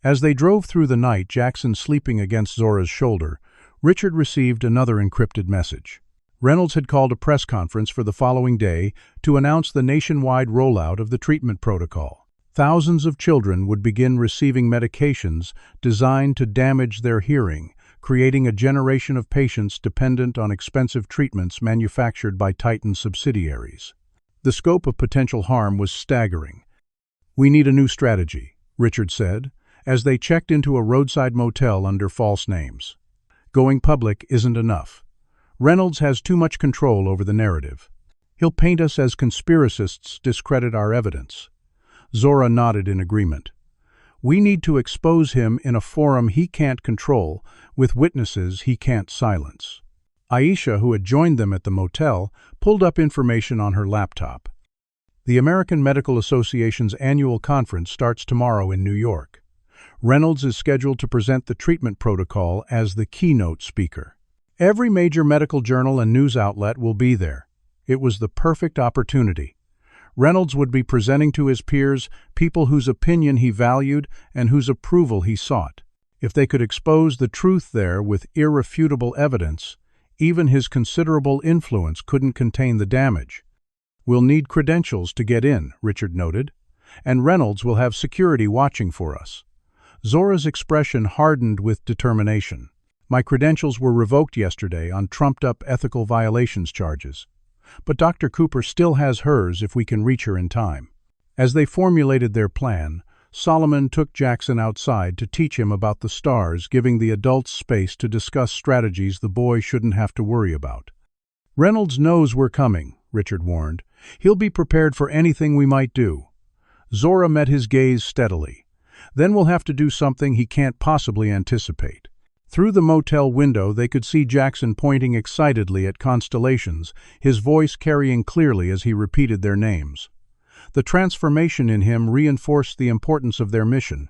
As they drove through the night, Jackson sleeping against Zora's shoulder, Richard received another encrypted message. Reynolds had called a press conference for the following day to announce the nationwide rollout of the treatment protocol. Thousands of children would begin receiving medications designed to damage their hearing, creating a generation of patients dependent on expensive treatments manufactured by Titan subsidiaries. The scope of potential harm was staggering. "We need a new strategy," Richard said, as they checked into a roadside motel under false names. "Going public isn't enough. Reynolds has too much control over the narrative. He'll paint us as conspiracists, discredit our evidence." Zora nodded in agreement. "We need to expose him in a forum he can't control, with witnesses he can't silence." Aisha, who had joined them at the motel, pulled up information on her laptop. The American Medical Association's annual conference starts tomorrow in New York. Reynolds is scheduled to present the treatment protocol as the keynote speaker. Every major medical journal and news outlet will be there. It was the perfect opportunity. Reynolds would be presenting to his peers people whose opinion he valued and whose approval he sought. If they could expose the truth there with irrefutable evidence, even his considerable influence couldn't contain the damage. "We'll need credentials to get in," Richard noted, "and Reynolds will have security watching for us." Zora's expression hardened with determination. "My credentials were revoked yesterday on trumped-up ethical violations charges. But Dr. Cooper still has hers if we can reach her in time." As they formulated their plan, Solomon took Jackson outside to teach him about the stars, giving the adults space to discuss strategies the boy shouldn't have to worry about. "Reynolds knows we're coming," Richard warned. "He'll be prepared for anything we might do." Zora met his gaze steadily. "Then we'll have to do something he can't possibly anticipate." Through the motel window they could see Jackson pointing excitedly at constellations, his voice carrying clearly as he repeated their names. The transformation in him reinforced the importance of their mission.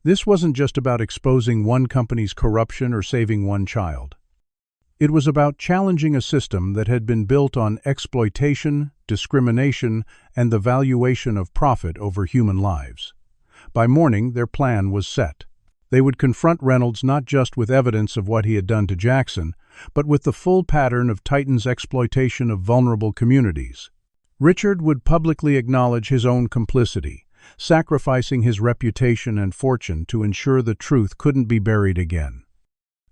This wasn't just about exposing one company's corruption or saving one child. It was about challenging a system that had been built on exploitation, discrimination, and the valuation of profit over human lives. By morning, their plan was set. They would confront Reynolds not just with evidence of what he had done to Jackson, but with the full pattern of Titan's exploitation of vulnerable communities. Richard would publicly acknowledge his own complicity, sacrificing his reputation and fortune to ensure the truth couldn't be buried again.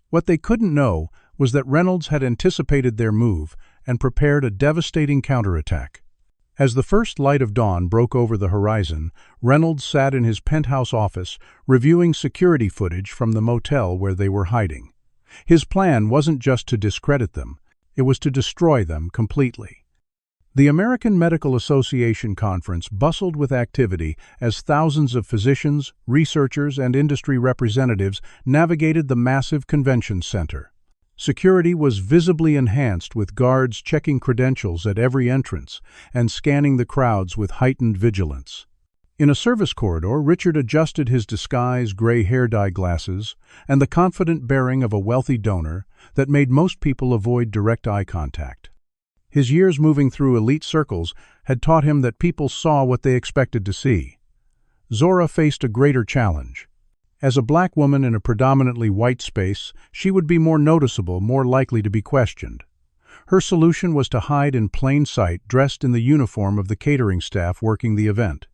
What they couldn't know was that Reynolds had anticipated their move and prepared a devastating counterattack. As the first light of dawn broke over the horizon, Reynolds sat in his penthouse office, reviewing security footage from the motel where they were hiding. His plan wasn't just to discredit them, it was to destroy them completely. The American Medical Association conference bustled with activity as thousands of physicians, researchers, and industry representatives navigated the massive convention center. Security was visibly enhanced with guards checking credentials at every entrance and scanning the crowds with heightened vigilance. In a service corridor, Richard adjusted his disguise, gray hair dye glasses, and the confident bearing of a wealthy donor that made most people avoid direct eye contact. His years moving through elite circles had taught him that people saw what they expected to see. Zora faced a greater challenge. As a black woman in a predominantly white space, she would be more noticeable, more likely to be questioned. Her solution was to hide in plain sight, dressed in the uniform of the catering staff working the event.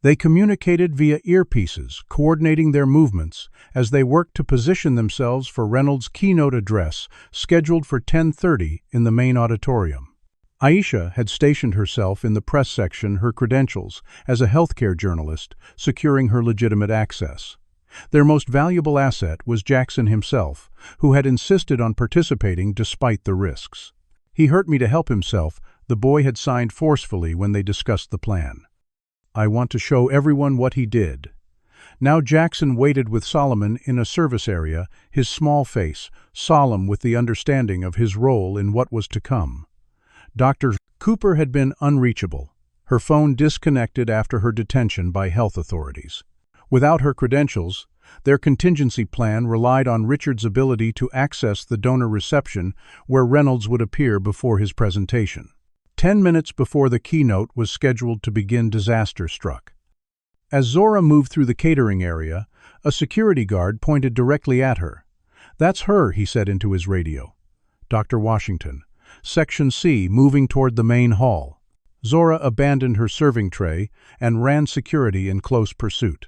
They communicated via earpieces, coordinating their movements as they worked to position themselves for Reynolds' keynote address, scheduled for 10:30 in the main auditorium. Aisha had stationed herself in the press section, her credentials as a healthcare journalist, securing her legitimate access. Their most valuable asset was Jackson himself, who had insisted on participating despite the risks. "He hurt me to help himself," the boy had signed forcefully when they discussed the plan. "I want to show everyone what he did." Now Jackson waited with Solomon in a service area, his small face solemn with the understanding of his role in what was to come. Dr. Cooper had been unreachable, her phone disconnected after her detention by health authorities. Without her credentials, their contingency plan relied on Richard's ability to access the donor reception where Reynolds would appear before his presentation. 10 minutes before the keynote was scheduled to begin, disaster struck. As Zora moved through the catering area, a security guard pointed directly at her. "That's her," he said into his radio. "Dr. Washington. Section C, moving toward the main hall." Zora abandoned her serving tray and ran security in close pursuit.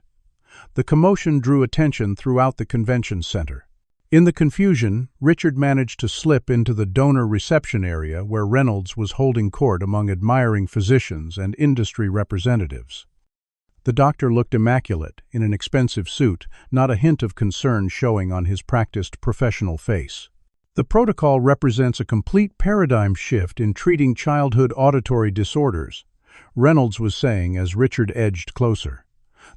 The commotion drew attention throughout the convention center. In the confusion, Richard managed to slip into the donor reception area where Reynolds was holding court among admiring physicians and industry representatives. The doctor looked immaculate in an expensive suit, not a hint of concern showing on his practiced professional face. "The protocol represents a complete paradigm shift in treating childhood auditory disorders," Reynolds was saying as Richard edged closer.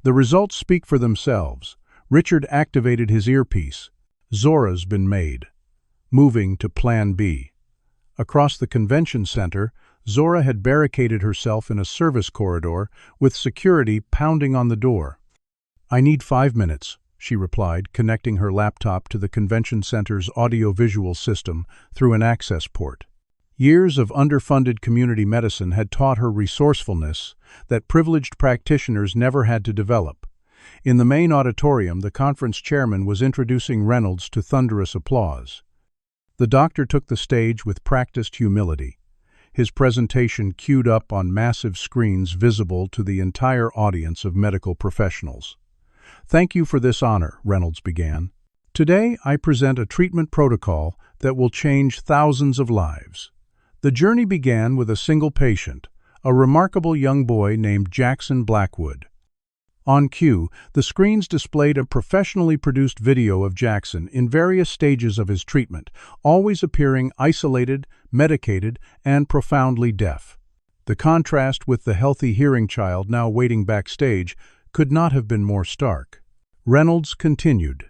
"The results speak for themselves." Richard activated his earpiece. "Zora's been made." Moving to Plan B. Across the convention center, Zora had barricaded herself in a service corridor with security pounding on the door. "I need 5 minutes," she replied, connecting her laptop to the convention center's audio-visual system through an access port. Years of underfunded community medicine had taught her resourcefulness that privileged practitioners never had to develop. In the main auditorium, the conference chairman was introducing Reynolds to thunderous applause. The doctor took the stage with practiced humility, his presentation queued up on massive screens visible to the entire audience of medical professionals. "Thank you for this honor," Reynolds began. "Today, I present a treatment protocol that will change thousands of lives." The journey began with a single patient, a remarkable young boy named Jackson Blackwood. On cue, the screens displayed a professionally produced video of Jackson in various stages of his treatment, always appearing isolated, medicated, and profoundly deaf. The contrast with the healthy hearing child now waiting backstage could not have been more stark. Reynolds continued.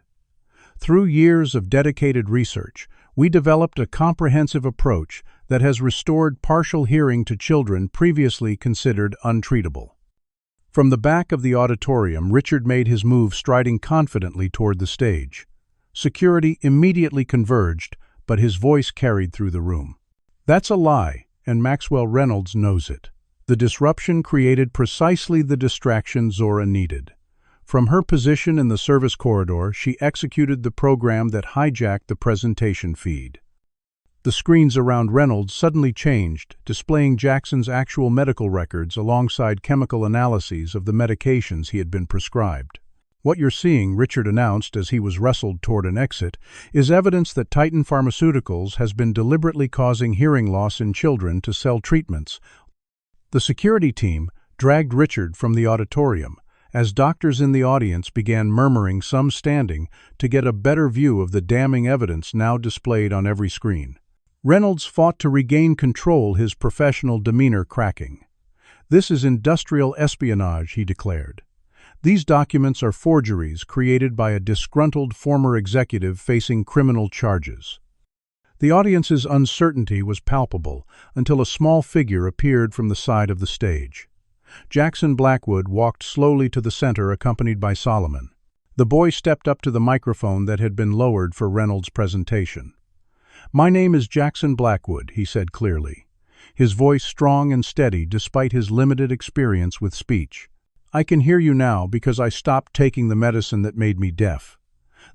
Through years of dedicated research, we developed a comprehensive approach that has restored partial hearing to children previously considered untreatable. From the back of the auditorium, Richard made his move, striding confidently toward the stage. Security immediately converged, but his voice carried through the room. "That's a lie, and Maxwell Reynolds knows it." The disruption created precisely the distraction Zora needed. From her position in the service corridor, she executed the program that hijacked the presentation feed. The screens around Reynolds suddenly changed, displaying Jackson's actual medical records alongside chemical analyses of the medications he had been prescribed. "What you're seeing," Richard announced as he was wrestled toward an exit, "is evidence that Titan Pharmaceuticals has been deliberately causing hearing loss in children to sell treatments." The security team dragged Richard from the auditorium, as doctors in the audience began murmuring, some standing, to get a better view of the damning evidence now displayed on every screen. Reynolds fought to regain control, his professional demeanor cracking. "This is industrial espionage," he declared. "These documents are forgeries created by a disgruntled former executive facing criminal charges." The audience's uncertainty was palpable until a small figure appeared from the side of the stage. Jackson Blackwood walked slowly to the center, accompanied by Solomon. The boy stepped up to the microphone that had been lowered for Reynolds' presentation. "My name is Jackson Blackwood," he said clearly, his voice strong and steady despite his limited experience with speech. "I can hear you now because I stopped taking the medicine that made me deaf."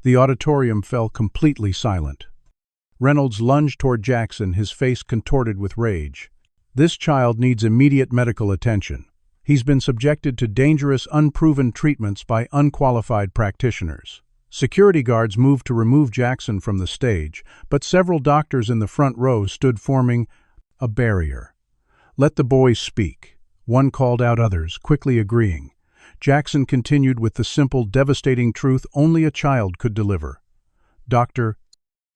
The auditorium fell completely silent. Reynolds lunged toward Jackson, his face contorted with rage. "This child needs immediate medical attention. He's been subjected to dangerous, unproven treatments by unqualified practitioners." Security guards moved to remove Jackson from the stage, but several doctors in the front row stood forming a barrier. "Let the boys speak," one called out, others quickly agreeing. Jackson continued with the simple, devastating truth only a child could deliver. "Doctor,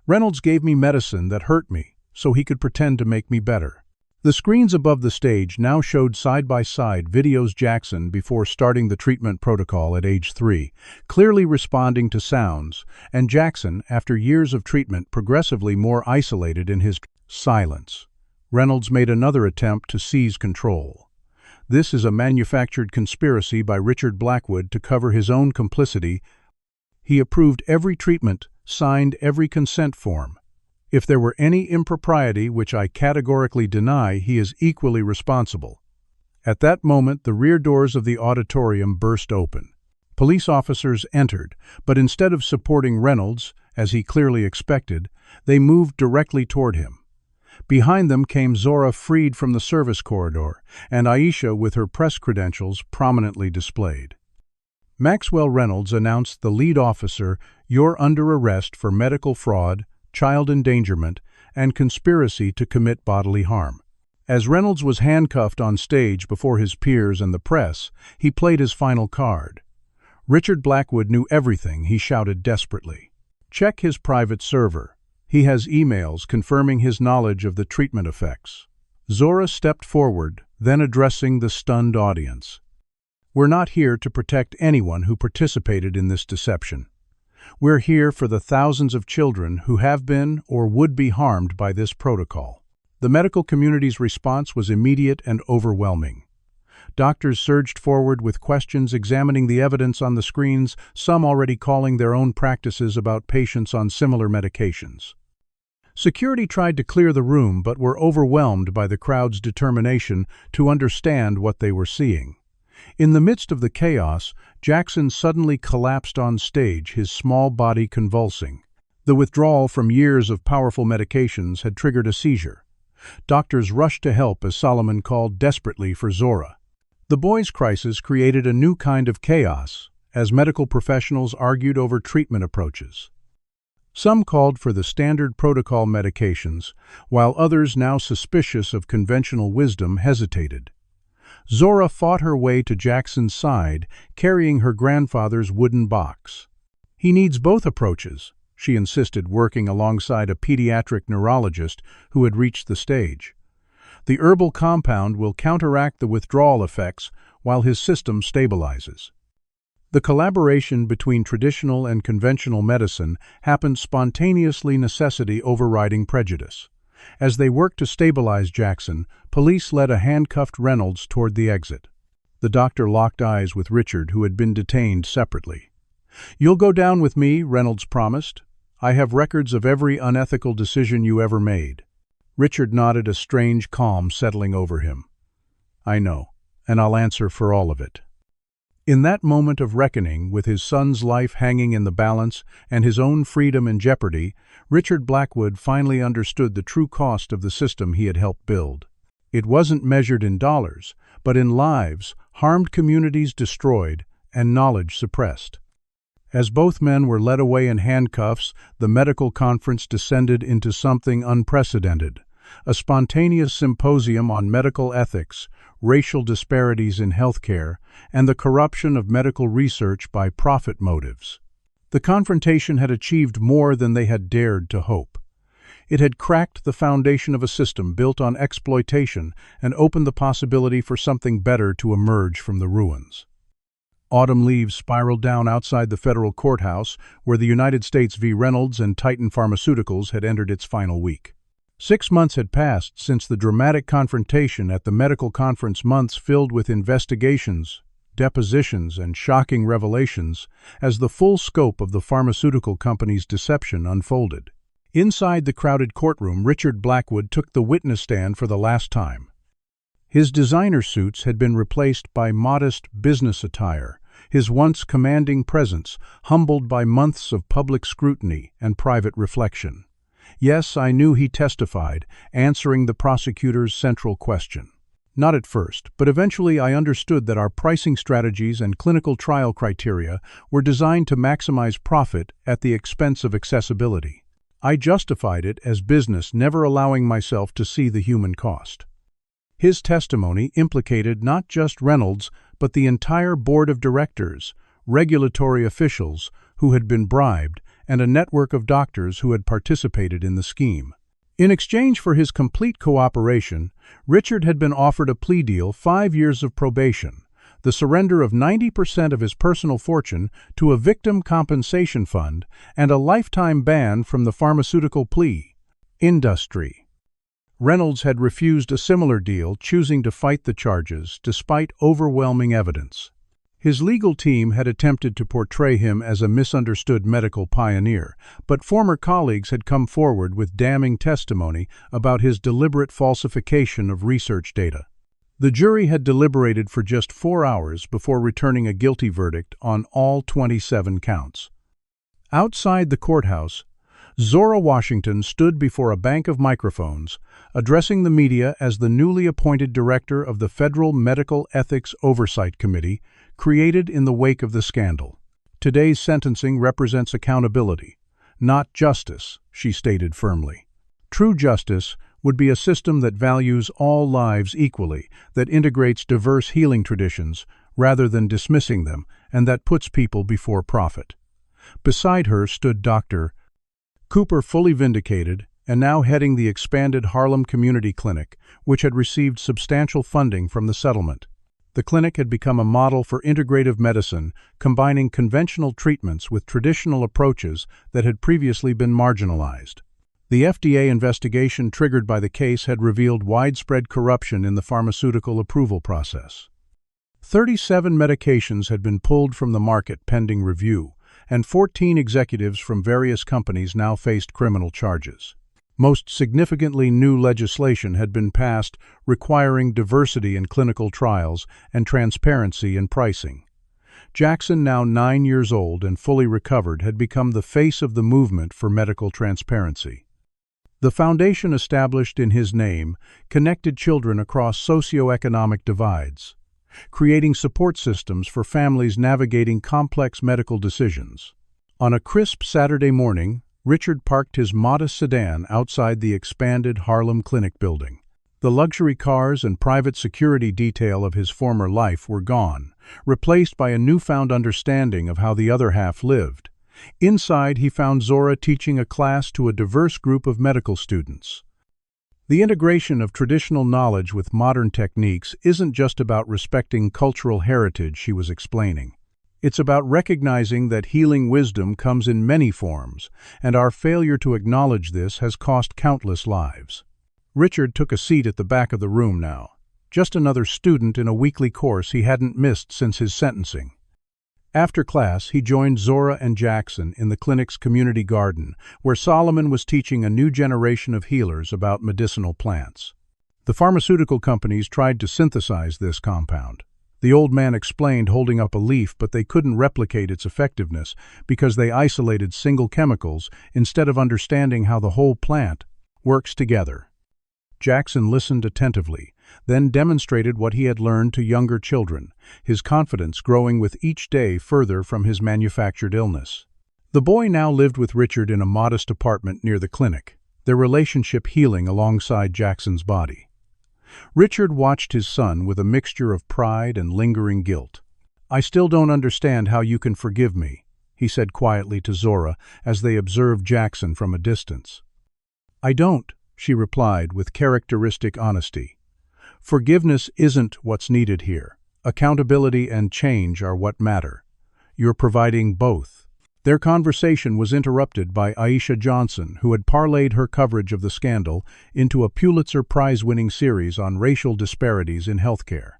Reynolds gave me medicine that hurt me so he could pretend to make me better." The screens above the stage now showed side-by-side videos Jackson before starting the treatment protocol at age 3, clearly responding to sounds, and Jackson, after years of treatment, progressively more isolated in his silence. Reynolds made another attempt to seize control. "This is a manufactured conspiracy by Richard Blackwood to cover his own complicity. He approved every treatment, signed every consent form. If there were any impropriety, which I categorically deny, he is equally responsible." At that moment, the rear doors of the auditorium burst open. Police officers entered, but instead of supporting Reynolds, as he clearly expected, they moved directly toward him. Behind them came Zora, freed from the service corridor, and Aisha with her press credentials prominently displayed. Maxwell Reynolds announced, "The lead officer, you're under arrest for medical fraud, child endangerment, and conspiracy to commit bodily harm." As Reynolds was handcuffed on stage before his peers and the press, he played his final card. Richard Blackwood knew everything, he shouted desperately. "Check his private server. He has emails confirming his knowledge of the treatment effects." Zora stepped forward, then addressing the stunned audience. "We're not here to protect anyone who participated in this deception. We're here for the thousands of children who have been or would be harmed by this protocol." The medical community's response was immediate and overwhelming. Doctors surged forward with questions, examining the evidence on the screens, some already calling their own practices about patients on similar medications. Security tried to clear the room, but were overwhelmed by the crowd's determination to understand what they were seeing. In the midst of the chaos, Jackson suddenly collapsed on stage, his small body convulsing. The withdrawal from years of powerful medications had triggered a seizure. Doctors rushed to help as Solomon called desperately for Zora. The boy's crisis created a new kind of chaos, as medical professionals argued over treatment approaches. Some called for the standard protocol medications, while others, now suspicious of conventional wisdom, hesitated. Zora fought her way to Jackson's side, carrying her grandfather's wooden box. "He needs both approaches," she insisted, working alongside a pediatric neurologist who had reached the stage. "The herbal compound will counteract the withdrawal effects while his system stabilizes." The collaboration between traditional and conventional medicine happened spontaneously, necessity overriding prejudice. As they worked to stabilize Jackson, police led a handcuffed Reynolds toward the exit. The doctor locked eyes with Richard, who had been detained separately. "You'll go down with me," Reynolds promised. "I have records of every unethical decision you ever made." Richard nodded, a strange calm settling over him. "I know, and I'll answer for all of it." In that moment of reckoning, with his son's life hanging in the balance and his own freedom in jeopardy, Richard Blackwood finally understood the true cost of the system he had helped build. It wasn't measured in dollars, but in lives, harmed communities destroyed, and knowledge suppressed. As both men were led away in handcuffs, the medical conference descended into something unprecedented. A spontaneous symposium on medical ethics, racial disparities in healthcare, and the corruption of medical research by profit motives. The confrontation had achieved more than they had dared to hope. It had cracked the foundation of a system built on exploitation and opened the possibility for something better to emerge from the ruins. Autumn leaves spiraled down outside the federal courthouse, where the United States v. Reynolds and Titan Pharmaceuticals had entered its final week. 6 months had passed since the dramatic confrontation at the medical conference, months filled with investigations, depositions, and shocking revelations as the full scope of the pharmaceutical company's deception unfolded. Inside the crowded courtroom, Richard Blackwood took the witness stand for the last time. His designer suits had been replaced by modest business attire, his once commanding presence humbled by months of public scrutiny and private reflection. "Yes, I knew," he testified, answering the prosecutor's central question. "Not at first, but eventually I understood that our pricing strategies and clinical trial criteria were designed to maximize profit at the expense of accessibility. I justified it as business, never allowing myself to see the human cost." His testimony implicated not just Reynolds, but the entire board of directors, regulatory officials who had been bribed, and a network of doctors who had participated in the scheme. In exchange for his complete cooperation, Richard had been offered a plea deal, 5 years of probation, the surrender of 90% of his personal fortune to a victim compensation fund, and a lifetime ban from the pharmaceutical plea industry. Reynolds had refused a similar deal, choosing to fight the charges despite overwhelming evidence. His legal team had attempted to portray him as a misunderstood medical pioneer, but former colleagues had come forward with damning testimony about his deliberate falsification of research data. The jury had deliberated for just 4 hours before returning a guilty verdict on all 27 counts. Outside the courthouse, Zora Washington stood before a bank of microphones, addressing the media as the newly appointed director of the Federal Medical Ethics Oversight Committee, created in the wake of the scandal. "Today's sentencing represents accountability, not justice," she stated firmly. "True justice would be a system that values all lives equally, that integrates diverse healing traditions rather than dismissing them, and that puts people before profit." Beside her stood Dr. Cooper, fully vindicated, and now heading the expanded Harlem Community Clinic, which had received substantial funding from the settlement. The clinic had become a model for integrative medicine, combining conventional treatments with traditional approaches that had previously been marginalized. The FDA investigation triggered by the case had revealed widespread corruption in the pharmaceutical approval process. 37 medications had been pulled from the market pending review, and 14 executives from various companies now faced criminal charges. Most significantly, new legislation had been passed requiring diversity in clinical trials and transparency in pricing. Jackson, now 9 years old and fully recovered, had become the face of the movement for medical transparency. The foundation established in his name connected children across socioeconomic divides, creating support systems for families navigating complex medical decisions. On a crisp Saturday morning, Richard parked his modest sedan outside the expanded Harlem Clinic building. The luxury cars and private security detail of his former life were gone, replaced by a newfound understanding of how the other half lived. Inside, he found Zora teaching a class to a diverse group of medical students. The integration of traditional knowledge with modern techniques isn't just about respecting cultural heritage, she was explaining. It's about recognizing that healing wisdom comes in many forms, and our failure to acknowledge this has cost countless lives. Richard took a seat at the back of the room now, just another student in a weekly course he hadn't missed since his sentencing. After class, he joined Zora and Jackson in the clinic's community garden, where Solomon was teaching a new generation of healers about medicinal plants. The pharmaceutical companies tried to synthesize this compound. The old man explained, holding up a leaf, but they couldn't replicate its effectiveness because they isolated single chemicals instead of understanding how the whole plant works together. Jackson listened attentively, then demonstrated what he had learned to younger children, his confidence growing with each day further from his manufactured illness. The boy now lived with Richard in a modest apartment near the clinic, their relationship healing alongside Jackson's body. Richard watched his son with a mixture of pride and lingering guilt. "I still don't understand how you can forgive me," he said quietly to Zora as they observed Jackson from a distance. "I don't," she replied with characteristic honesty. "Forgiveness isn't what's needed here. Accountability and change are what matter. You're providing both." Their conversation was interrupted by Aisha Johnson, who had parlayed her coverage of the scandal into a Pulitzer Prize-winning series on racial disparities in healthcare.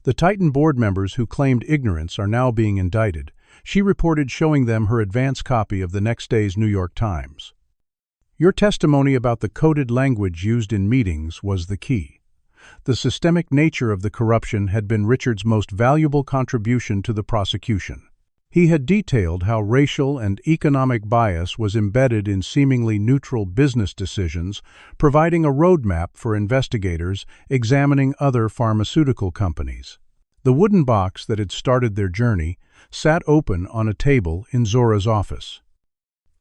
The Titan board members who claimed ignorance are now being indicted. She reported, showing them her advance copy of the next day's New York Times. "Your testimony about the coded language used in meetings was the key. The systemic nature of the corruption had been Richard's most valuable contribution to the prosecution. He had detailed how racial and economic bias was embedded in seemingly neutral business decisions, providing a roadmap for investigators examining other pharmaceutical companies. The wooden box that had started their journey sat open on a table in Zora's office.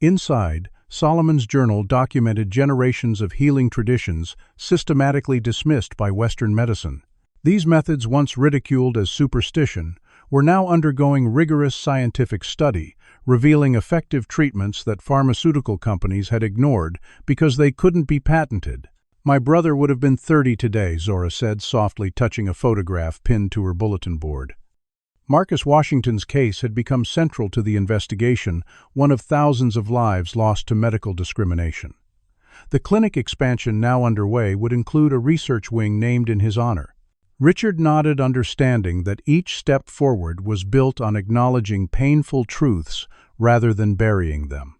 Inside, Solomon's journal documented generations of healing traditions systematically dismissed by Western medicine. These methods, once ridiculed as superstition, were now undergoing rigorous scientific study, revealing effective treatments that pharmaceutical companies had ignored because they couldn't be patented. "My brother would have been 30 today," Zora said, softly touching a photograph pinned to her bulletin board. Marcus Washington's case had become central to the investigation, one of thousands of lives lost to medical discrimination. The clinic expansion now underway would include a research wing named in his honor. Richard nodded, understanding that each step forward was built on acknowledging painful truths rather than burying them.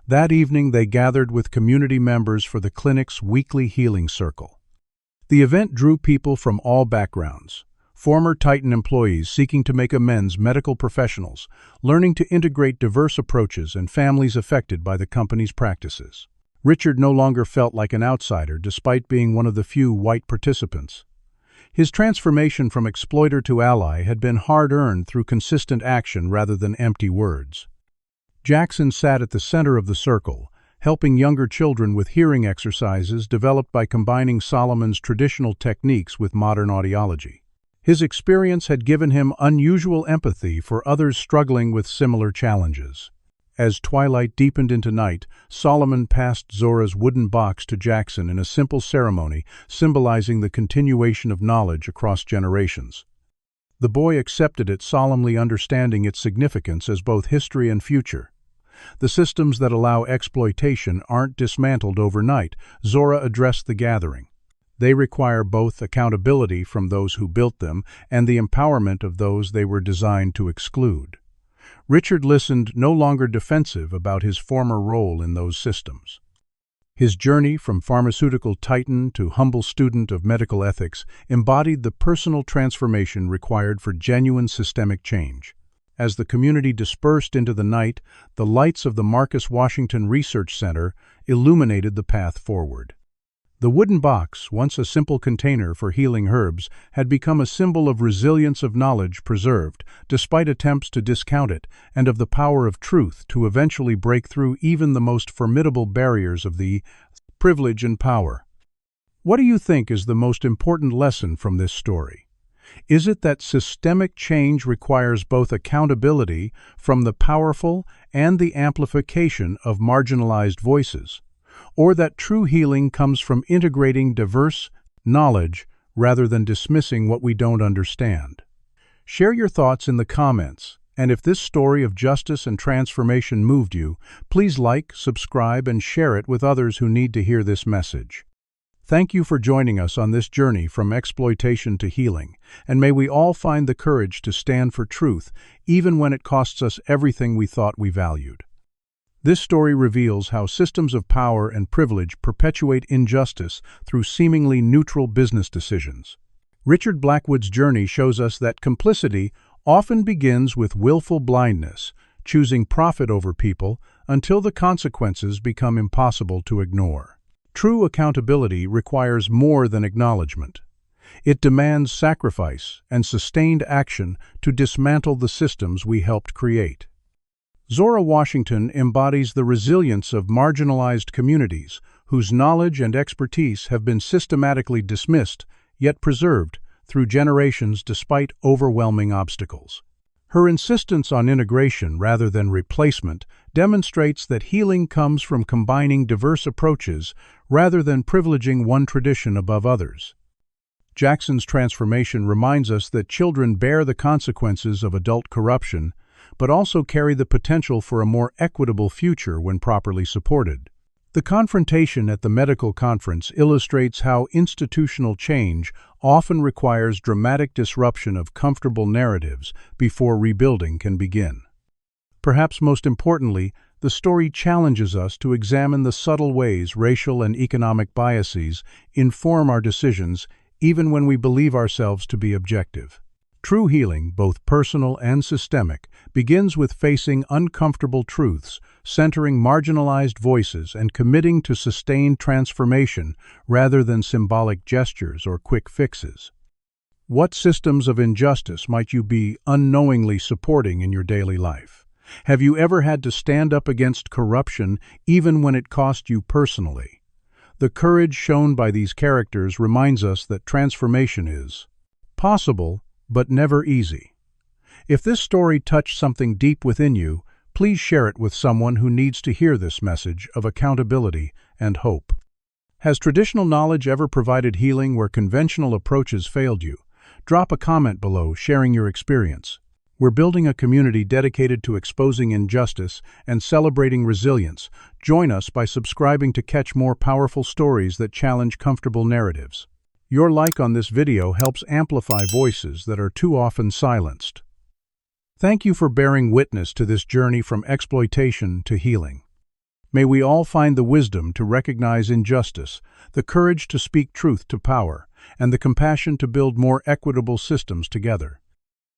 That evening they gathered with community members for the clinic's weekly healing circle. The event drew people from all backgrounds: former Titan employees seeking to make amends, medical professionals learning to integrate diverse approaches, and families affected by the company's practices. Richard no longer felt like an outsider, despite being one of the few white participants. His transformation from exploiter to ally had been hard-earned through consistent action rather than empty words. Jackson sat at the center of the circle, helping younger children with hearing exercises developed by combining Solomon's traditional techniques with modern audiology. His experience had given him unusual empathy for others struggling with similar challenges. As twilight deepened into night, Solomon passed Zora's wooden box to Jackson in a simple ceremony symbolizing the continuation of knowledge across generations. The boy accepted it, solemnly understanding its significance as both history and future. "The systems that allow exploitation aren't dismantled overnight," Zora addressed the gathering. "They require both accountability from those who built them and the empowerment of those they were designed to exclude." Richard listened, no longer defensive about his former role in those systems. His journey from pharmaceutical titan to humble student of medical ethics embodied the personal transformation required for genuine systemic change. As the community dispersed into the night, the lights of the Marcus Washington Research Center illuminated the path forward. The wooden box, once a simple container for healing herbs, had become a symbol of resilience, of knowledge preserved, despite attempts to discount it, and of the power of truth to eventually break through even the most formidable barriers of the privilege and power. What do you think is the most important lesson from this story? Is it that systemic change requires both accountability from the powerful and the amplification of marginalized voices, or that true healing comes from integrating diverse knowledge rather than dismissing what we don't understand? Share your thoughts in the comments, and if this story of justice and transformation moved you, please like, subscribe, and share it with others who need to hear this message. Thank you for joining us on this journey from exploitation to healing, and may we all find the courage to stand for truth, even when it costs us everything we thought we valued. This story reveals how systems of power and privilege perpetuate injustice through seemingly neutral business decisions. Richard Blackwood's journey shows us that complicity often begins with willful blindness, choosing profit over people until the consequences become impossible to ignore. True accountability requires more than acknowledgement. It demands sacrifice and sustained action to dismantle the systems we helped create. Zora Washington embodies the resilience of marginalized communities whose knowledge and expertise have been systematically dismissed, yet preserved through generations despite overwhelming obstacles. Her insistence on integration rather than replacement demonstrates that healing comes from combining diverse approaches rather than privileging one tradition above others. Jackson's transformation reminds us that children bear the consequences of adult corruption, but also carry the potential for a more equitable future when properly supported. The confrontation at the medical conference illustrates how institutional change often requires dramatic disruption of comfortable narratives before rebuilding can begin. Perhaps most importantly, the story challenges us to examine the subtle ways racial and economic biases inform our decisions even when we believe ourselves to be objective. True healing, both personal and systemic, begins with facing uncomfortable truths, centering marginalized voices, and committing to sustained transformation rather than symbolic gestures or quick fixes. What systems of injustice might you be unknowingly supporting in your daily life? Have you ever had to stand up against corruption even when it cost you personally? The courage shown by these characters reminds us that transformation is possible, but never easy. If this story touched something deep within you, please share it with someone who needs to hear this message of accountability and hope. Has traditional knowledge ever provided healing where conventional approaches failed you? Drop a comment below sharing your experience. We're building a community dedicated to exposing injustice and celebrating resilience. Join us by subscribing to catch more powerful stories that challenge comfortable narratives. Your like on this video helps amplify voices that are too often silenced. Thank you for bearing witness to this journey from exploitation to healing. May we all find the wisdom to recognize injustice, the courage to speak truth to power, and the compassion to build more equitable systems together.